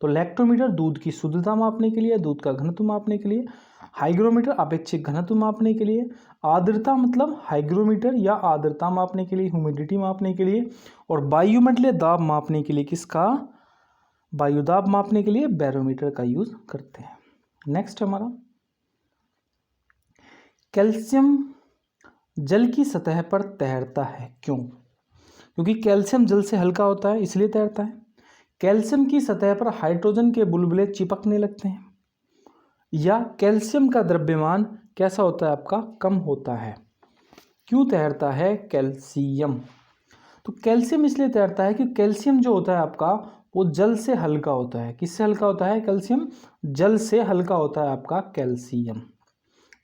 तो लैक्टोमीटर दूध की शुद्धता मापने के लिए, दूध का घनत्व मापने के लिए, हाइग्रोमीटर अपेक्षित घनत्व मापने के लिए, आर्द्रता मतलब हाइग्रोमीटर या आर्द्रता मापने के लिए, ह्यूमिडिटी मापने के लिए, और वायुमंडलीय दाब मापने के लिए किसका, वायुदाब मापने के लिए बैरोमीटर का यूज करते हैं। नेक्स्ट हमारा, कैल्शियम जल की सतह पर तैरता है, क्यों, क्योंकि कैल्शियम जल से हल्का होता है इसलिए तैरता है। कैल्शियम की सतह पर हाइड्रोजन के बुलबुले चिपकने लगते हैं। या कैल्शियम का द्रव्यमान कैसा होता है आपका, कम होता है। क्यों तैरता है कैल्शियम, तो कैल्शियम इसलिए तैरता है कि कैल्शियम जो होता है आपका वो जल से हल्का होता है। किससे हल्का होता है, कैल्शियम जल से हल्का होता है आपका कैल्शियम,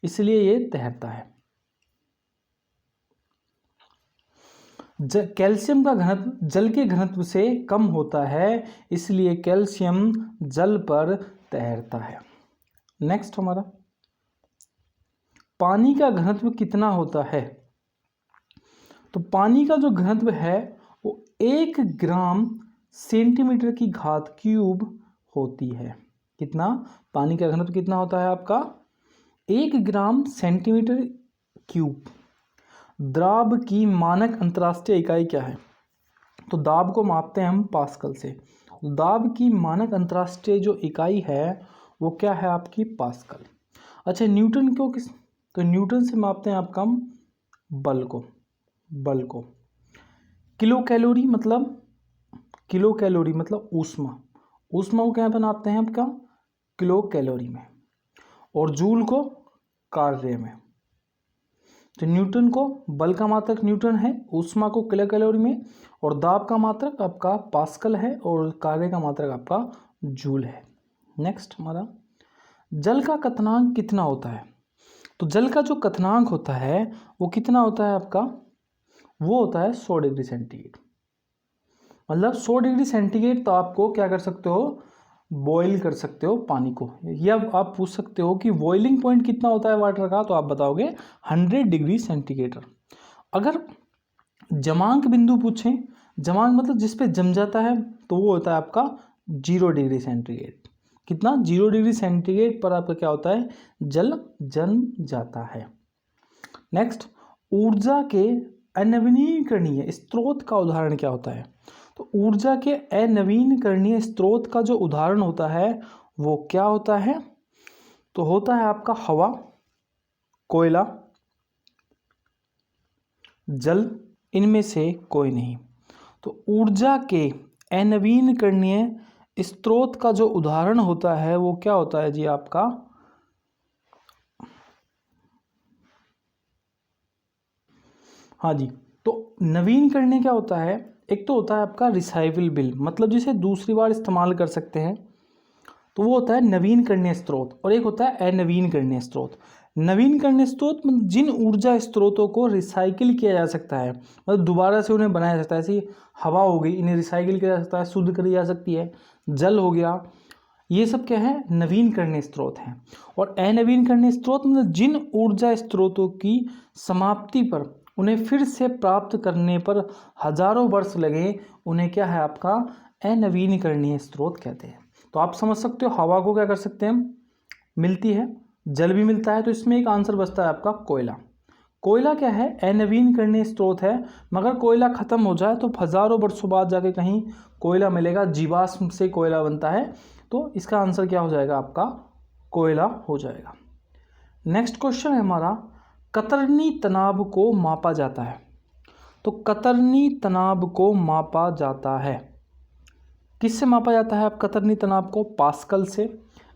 इसलिए ये तैरता है। कैल्शियम का घनत्व जल के घनत्व से कम होता है, इसलिए कैल्शियम जल पर तैरता है। नेक्स्ट हमारा, पानी का घनत्व कितना होता है, तो पानी का जो घनत्व है वो 1 ग्राम सेंटीमीटर की घात क्यूब होती है। कितना, पानी का घनत्व कितना होता है आपका, 1 ग्राम सेंटीमीटर क्यूब। द्राव की मानक अंतर्राष्ट्रीय इकाई क्या है, तो दाब को मापते हैं हम पास्कल से। दाब की मानक अंतर्राष्ट्रीय जो इकाई है वो क्या है आपकी, पास्कल। अच्छा, न्यूटन को किस, तो न्यूटन से मापते हैं आपका हम बल को, बल को। किलो कैलोरी मतलब, किलो कैलोरी मतलब ऊष्मा, ऊष्मा को क्या पे नापते हैं आपका, किलो कैलोरी में। और जूल को कार्य में। तो न्यूटन को बल का मात्रक न्यूटन है, ऊष्मा को किलो कैलोरी में, और दाब का मात्रक आपका पास्कल है, और कार्य का मात्रक आपका जूल है। नेक्स्ट हमारा, जल का क्वथनांक कितना होता है, तो जल का जो क्वथनांक होता है वो कितना होता है आपका, वो होता है 100 डिग्री सेंटीग्रेड। मतलब 100 डिग्री सेंटीग्रेड तो आपको क्या कर सकते हो, बॉईल कर सकते हो पानी को। या आप पूछ सकते हो कि बॉइलिंग पॉइंट कितना होता है वाटर का, तो आप बताओगे 100 डिग्री सेंटीग्रेड। अगर जमांक बिंदु पूछें, जमांक मतलब जिस पे जम जाता है, तो वो होता है आपका 0 डिग्री सेंटीग्रेड। कितना, 0 डिग्री सेंटीग्रेड पर आपका क्या होता है, जल जम जाता है। नेक्स्ट, ऊर्जा के अनवीनीकरणीय स्रोत का उदाहरण क्या होता है, तो ऊर्जा के अनवीनकरणीय स्रोत का जो उदाहरण होता है वो क्या होता है, तो होता है आपका हवा, कोयला, जल, इनमें से कोई नहीं। तो ऊर्जा के अनवीनकरणीय स्रोत का जो उदाहरण होता है वो क्या होता है जी आपका, हाँ जी, तो नवीनकरणीय क्या होता है, एक तो होता है आपका रिसाइवेबल, मतलब जिसे दूसरी बार इस्तेमाल कर सकते हैं, तो वो होता है नवीनकरणीय स्रोत, और एक होता है अनवीनकरणीय स्रोत। नवीनकरणीय स्रोत मतलब जिन ऊर्जा स्रोतों को रिसाइकिल किया जा सकता है, मतलब दोबारा से उन्हें बनाया जा सकता है, ऐसी हवा हो गई, इन्हें रिसाइकिल किया जा सकता है, शुद्ध करी जा सकती है, जल हो गया, ये सब क्या है, नवीनकरणीय स्रोत हैं। और अनवीनकरणीय स्रोत मतलब जिन ऊर्जा स्रोतों की समाप्ति पर उन्हें फिर से प्राप्त करने पर हजारों वर्ष लगे, उन्हें क्या है आपका अनवीनकरणीय स्रोत कहते हैं। तो आप समझ सकते हो हवा को क्या कर सकते हैं हम, मिलती है, जल भी मिलता है, तो इसमें एक आंसर बचता है आपका कोयला। कोयला क्या है, अनवीनकरणीय स्रोत है, मगर कोयला खत्म हो जाए तो हजारों वर्षों बाद जाके कहीं कोयला मिलेगा, जीवाश्म से कोयला बनता है, तो इसका आंसर क्या हो जाएगा आपका कोयला हो जाएगा। नेक्स्ट क्वेश्चन है हमारा, कतरनी तनाव को मापा जाता है। तो कतरनी तनाव को मापा जाता है, किससे मापा जाता है आप कतरनी तनाव को, पास्कल से,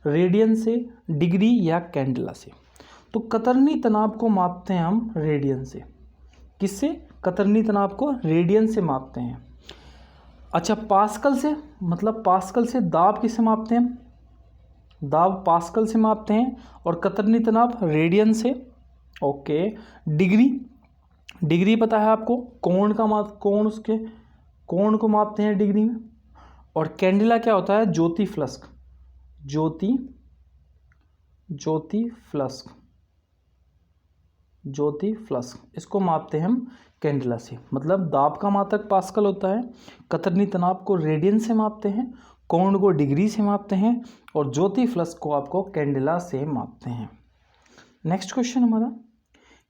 रेडियन से, डिग्री या कैंडेला से। तो कतरनी तनाव को मापते हैं हम रेडियन से, किससे, कतरनी तनाव को रेडियन से मापते हैं। अच्छा, पास्कल से, मतलब पास्कल से दाब किससे मापते हैं, दाब पास्कल से मापते हैं, और कतरनी तनाव रेडियन से। ओके, डिग्री, डिग्री पता है आपको, कोण का माप, कोण, उसके कोण को मापते हैं डिग्री में। और कैंडेला क्या होता है, ज्योति फ्लस्क, ज्योति फ्लस्क, इसको मापते हैं हम कैंडेला से। मतलब दाब का मात्रक पास्कल होता है, कतरनी तनाव को रेडियन से मापते हैं, कोण को डिग्री से मापते हैं, और ज्योति फ्लस्क को आपको कैंडेला से मापते हैं। नेक्स्ट क्वेश्चन हमारा,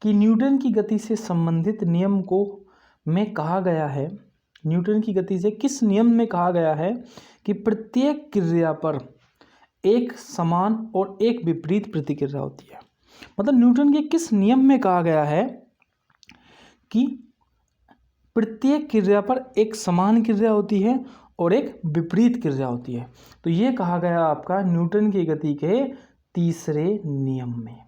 कि न्यूटन की गति से संबंधित नियम को में कहा गया है, न्यूटन की गति से किस नियम में कहा गया है कि प्रत्येक क्रिया पर एक समान और एक विपरीत प्रतिक्रिया होती है। मतलब न्यूटन के किस नियम में कहा गया है कि प्रत्येक क्रिया पर एक समान क्रिया होती है और एक विपरीत क्रिया होती है। तो ये कहा गया आपका न्यूटन की गति के तीसरे नियम में।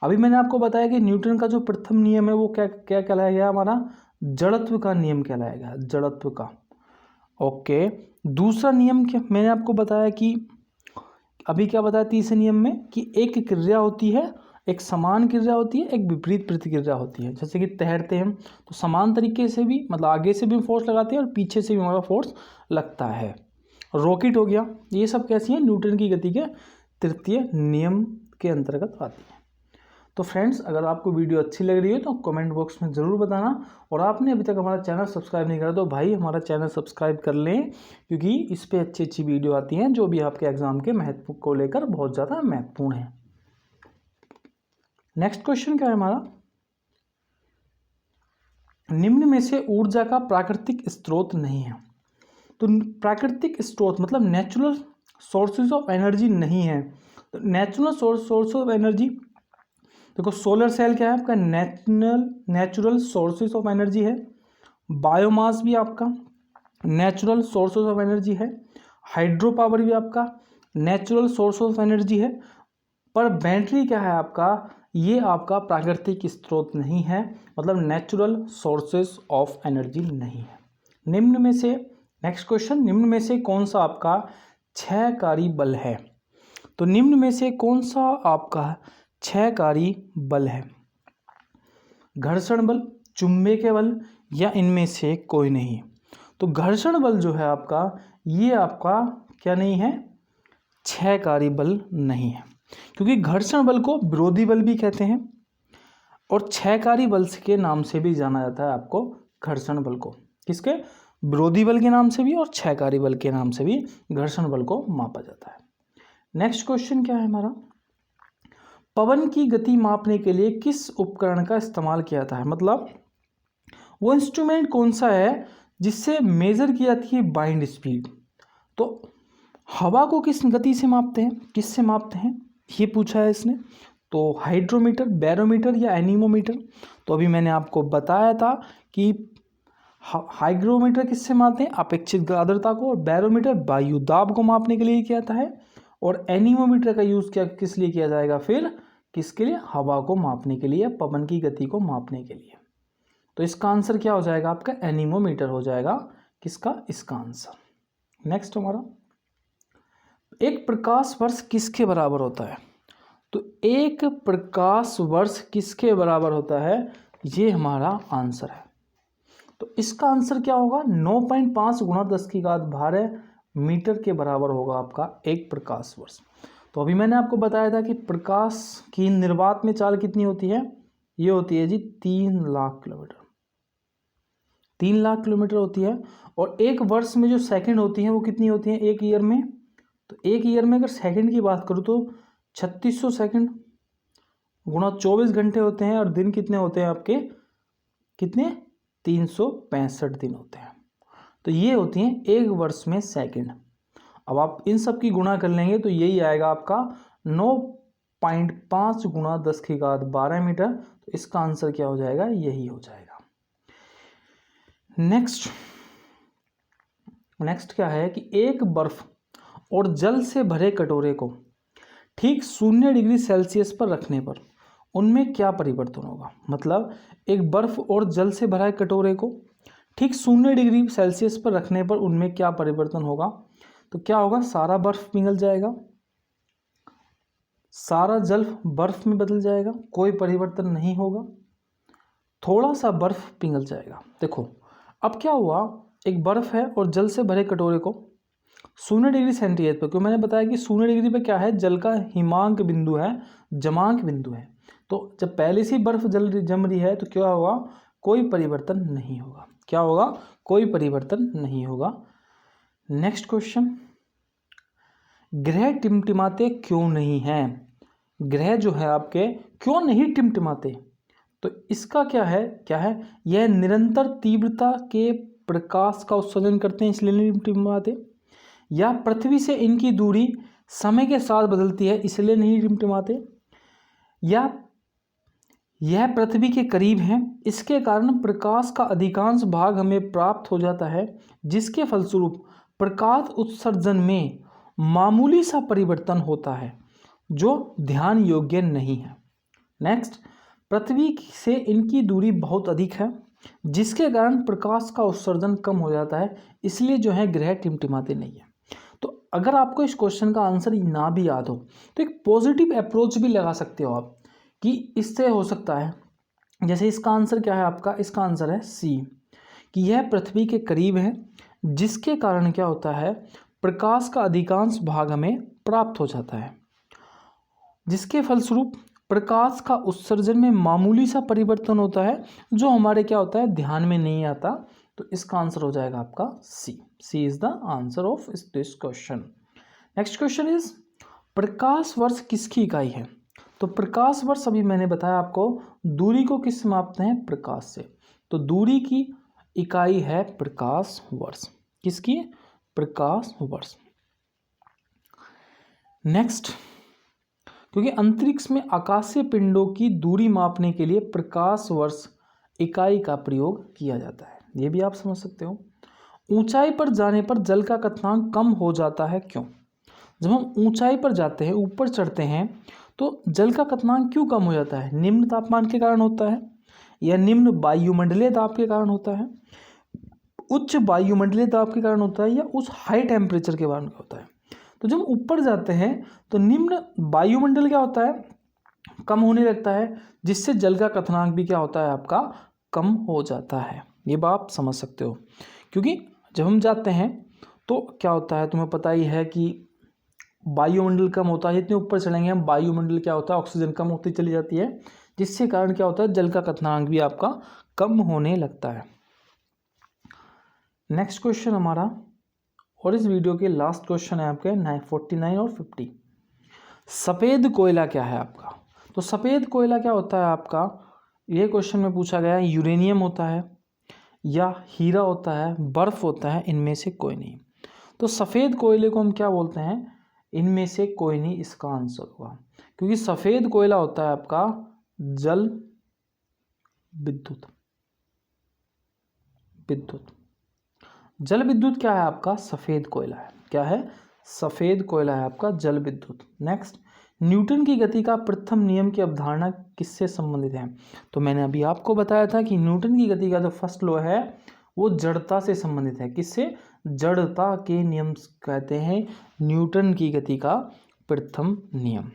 अभी मैंने आपको बताया कि न्यूटन का जो प्रथम नियम है वो क्या क्या कहलाएगा, हमारा जड़त्व का नियम कहलाएगा, जड़त्व का। ओके, दूसरा नियम क्या मैंने आपको बताया कि अभी क्या बताया तीसरे नियम में, कि एक क्रिया होती है, एक समान क्रिया होती है, एक विपरीत प्रतिक्रिया होती है। जैसे कि तैरते हैं तो समान तरीके से भी, मतलब आगे से भी फोर्स लगाते हैं और पीछे से भी हमारा फोर्स लगता है। रॉकेट हो गया, ये सब कैसी है, न्यूटन की गति के तृतीय नियम के अंतर्गत आती है। तो फ्रेंड्स, अगर आपको वीडियो अच्छी लग रही है तो कमेंट बॉक्स में ज़रूर बताना, और आपने अभी तक हमारा चैनल सब्सक्राइब नहीं करा तो भाई हमारा चैनल सब्सक्राइब कर लें, क्योंकि इस पे अच्छी वीडियो आती हैं जो भी आपके एग्जाम के महत्व को लेकर बहुत ज़्यादा महत्वपूर्ण है। नेक्स्ट क्वेश्चन क्या है हमारा, निम्न में से ऊर्जा का प्राकृतिक स्रोत नहीं है। तो प्राकृतिक स्रोत मतलब नेचुरल सोर्सेज ऑफ एनर्जी नहीं है। तो नेचुरल सोर्स ऑफ एनर्जी, देखो सोलर सेल क्या है आपका, नेचुरल सोर्सेज ऑफ एनर्जी है। बायोमास भी आपका नेचुरल सोर्सेज ऑफ एनर्जी है। हाइड्रो पावर भी आपका नेचुरल सोर्स ऑफ एनर्जी है। पर बैटरी क्या है आपका, ये आपका प्राकृतिक स्रोत नहीं है, मतलब नेचुरल सोर्सेज ऑफ एनर्जी नहीं है। निम्न में से, नेक्स्ट क्वेश्चन, निम्न में से कौन सा आपका क्षयकारी बल है। तो निम्न में से कौन सा आपका क्षयकारी बल है, घर्षण बल, चुंबकीय बल, या इनमें से कोई नहीं। तो घर्षण बल जो है आपका, ये आपका क्या नहीं है, क्षयकारी बल नहीं है, क्योंकि घर्षण बल को विरोधी बल भी कहते हैं, और क्षयकारी बल के नाम से भी जाना जाता है आपको घर्षण बल को, किसके, विरोधी बल के नाम से भी और क्षयकारी बल के नाम से भी घर्षण बल को मापा जाता है। नेक्स्ट क्वेश्चन क्या है हमारा, पवन की गति मापने के लिए किस उपकरण का इस्तेमाल किया जाता है। मतलब वो इंस्ट्रूमेंट कौन सा है जिससे मेजर की जाती है बाइंड स्पीड। तो हवा को किस गति से मापते हैं, किससे मापते हैं, ये पूछा है इसने। तो हाइड्रोमीटर, बैरोमीटर या एनीमोमीटर। तो अभी मैंने आपको बताया था कि हाइग्रोमीटर किससे मापते हैं, अपेक्षित आर्द्रता को, और बैरोमीटर वायु दाब को मापने के लिए किया जाता है, और एनीमोमीटर का यूज़ क्या किस लिए किया जाएगा, फिर किसके लिए? हवा को मापने के लिए, पवन की गति को मापने के लिए। तो इसका आंसर क्या हो जाएगा आपका? एनीमोमीटर हो जाएगा। किसका? इसका आंसर। नेक्स्ट हमारा, एक प्रकाश वर्ष किसके बराबर होता है? तो एक प्रकाश वर्ष किसके बराबर होता है, ये हमारा आंसर है। तो इसका आंसर क्या होगा? 9.5 गुणा 10⁻12 मीटर के बराबर होगा आपका एक प्रकाश वर्ष। तो अभी मैंने आपको बताया था कि प्रकाश की निर्वात में चाल कितनी होती है? ये होती है जी 3 लाख किलोमीटर। 3 लाख किलोमीटर होती है। और एक वर्ष में जो सेकंड होती हैं वो कितनी होती हैं एक ईयर में? तो एक ईयर में अगर सेकंड की बात करूँ तो 3600 सेकंड गुणा 24 घंटे होते हैं। और दिन कितने होते हैं आपके? कितने? 365 दिन होते हैं। तो ये होती हैं एक वर्ष में सेकंड। अब आप इन सब की गुणा कर लेंगे तो यही आएगा आपका 9.5 गुणा 10⁻12 मीटर। तो इसका आंसर क्या हो जाएगा? यही हो जाएगा। नेक्स्ट क्या है कि एक बर्फ और जल से भरे कटोरे को ठीक 0 डिग्री सेल्सियस पर रखने पर उनमें क्या परिवर्तन होगा? मतलब एक बर्फ और जल से भरा कटोरे को ठीक 0 डिग्री सेल्सियस पर रखने पर उनमें क्या परिवर्तन होगा? तो क्या होगा? सारा बर्फ पिघल जाएगा, सारा जल बर्फ में बदल जाएगा, कोई परिवर्तन नहीं होगा, थोड़ा सा बर्फ पिघल जाएगा। देखो अब क्या हुआ, एक बर्फ है और जल से भरे कटोरे को 0 डिग्री सेंटीग्रेड पर, क्यों मैंने बताया कि 0 डिग्री पे क्या है? जल का हिमांक बिंदु है, जमांक बिंदु है। तो जब पहले से बर्फ जम रही है तो क्या होगा? कोई परिवर्तन नहीं होगा। क्या होगा? कोई परिवर्तन नहीं होगा। नेक्स्ट क्वेश्चन, ग्रह टिमटिमाते क्यों नहीं हैं? ग्रह जो है आपके क्यों नहीं टिमटिमाते? तो इसका क्या है? यह निरंतर तीव्रता के प्रकाश का उत्सर्जन करते हैं इसलिए नहीं टिमटिमाते, या पृथ्वी से इनकी दूरी समय के साथ बदलती है इसलिए नहीं टिमटिमाते, या यह पृथ्वी के करीब है इसके कारण प्रकाश का अधिकांश भाग हमें प्राप्त हो जाता है जिसके फलस्वरूप प्रकाश उत्सर्जन में मामूली सा परिवर्तन होता है जो ध्यान योग्य नहीं है। नेक्स्ट, पृथ्वी से इनकी दूरी बहुत अधिक है जिसके कारण प्रकाश का उत्सर्जन कम हो जाता है इसलिए जो है ग्रह टिमटिमाते नहीं है। तो अगर आपको इस क्वेश्चन का आंसर ना भी याद हो तो एक पॉजिटिव अप्रोच भी लगा सकते हो आप कि इससे हो सकता है, जैसे इसका आंसर क्या है आपका? इसका आंसर है सी, कि यह पृथ्वी के करीब है जिसके कारण क्या होता है? प्रकाश का अधिकांश भाग हमें प्राप्त हो जाता है जिसके फलस्वरूप प्रकाश का उत्सर्जन में मामूली सा परिवर्तन होता है जो हमारे क्या होता है? ध्यान में नहीं आता। तो इसका आंसर हो जाएगा आपका C. C is the answer of this question. Next question is, प्रकाश वर्ष किसकी इकाई है? तो प्रकाश वर्ष अभी मैंने बताया आपको दूरी को किससे मापते हैं? प्रकाश से। तो दूरी की इकाई है प्रकाश वर्ष। किसकी? प्रकाश वर्ष। नेक्स्ट, क्योंकि अंतरिक्ष में आकाशीय पिंडों की दूरी मापने के लिए प्रकाश वर्ष इकाई का प्रयोग किया जाता है, ये भी आप समझ सकते हो। ऊंचाई पर जाने पर जल का क्वथनांक कम हो जाता है, क्यों? जब हम ऊंचाई पर जाते हैं, ऊपर चढ़ते हैं, तो जल का क्वथनांक क्यों कम हो जाता है? निम्न तापमान के कारण होता है, या निम्न वायुमंडलीय दाब के कारण होता है, उच्च वायुमंडलीय दाब के कारण होता है, या उस हाई टेम्परेचर के कारण होता है? तो जब ऊपर जाते हैं तो निम्न वायुमंडल क्या होता है? कम होने लगता है जिससे जल का क्वथनांक भी क्या होता है आपका? कम हो जाता है। ये बात आप समझ सकते हो, क्योंकि जब हम जाते हैं तो क्या होता है, तुम्हें पता ही है कि वायुमंडल कम होता है। जितने ऊपर चलेंगे हम वायुमंडल क्या होता है? ऑक्सीजन कम होती चली जाती है जिससे कारण क्या होता है? जल का क्वथनांक भी आपका कम होने लगता है। नेक्स्ट क्वेश्चन हमारा, और इस वीडियो के लास्ट क्वेश्चन है आपके 49 और 50। सफ़ेद कोयला क्या है आपका? तो सफ़ेद कोयला क्या होता है आपका? ये क्वेश्चन में पूछा गया है। यूरेनियम होता है, या हीरा होता है, बर्फ़ होता है, इनमें से कोई नहीं। तो सफ़ेद कोयले को हम क्या बोलते हैं? इनमें से कोई नहीं इसका आंसर होगा, क्योंकि सफ़ेद कोयला होता है आपका जल विद्युत। जल विद्युत क्या है आपका? सफ़ेद कोयला है। क्या है? सफ़ेद कोयला है आपका जल विद्युत। नेक्स्ट, न्यूटन की गति का प्रथम नियम की अवधारणा किससे संबंधित है? तो मैंने अभी आपको बताया था कि न्यूटन की गति का जो फर्स्ट लॉ है वो जड़ता से संबंधित है। किससे? जड़ता के नियम कहते हैं न्यूटन की गति का प्रथम नियम।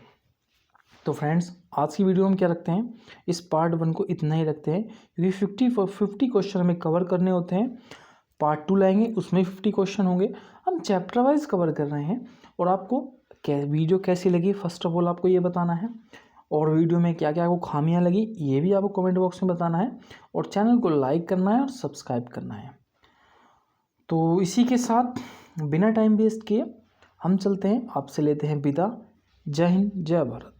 तो फ्रेंड्स, आज की वीडियो हम क्या रखते हैं, इस पार्ट 1 को इतना ही रखते हैं, क्योंकि 50 क्वेश्चन हमें कवर करने होते हैं। पार्ट 2 लाएंगे, उसमें 50 क्वेश्चन होंगे। हम चैप्टर वाइज कवर कर रहे हैं। और आपको वीडियो कैसी लगी, फर्स्ट ऑफ ऑल आपको ये बताना है। और वीडियो में क्या क्या आपको खामियां लगी ये भी आपको कमेंट बॉक्स में बताना है। और चैनल को लाइक करना है और सब्सक्राइब करना है। तो इसी के साथ बिना टाइम वेस्ट किए हम चलते हैं, आपसे लेते हैं विदा। जय हिंद, जय भारत।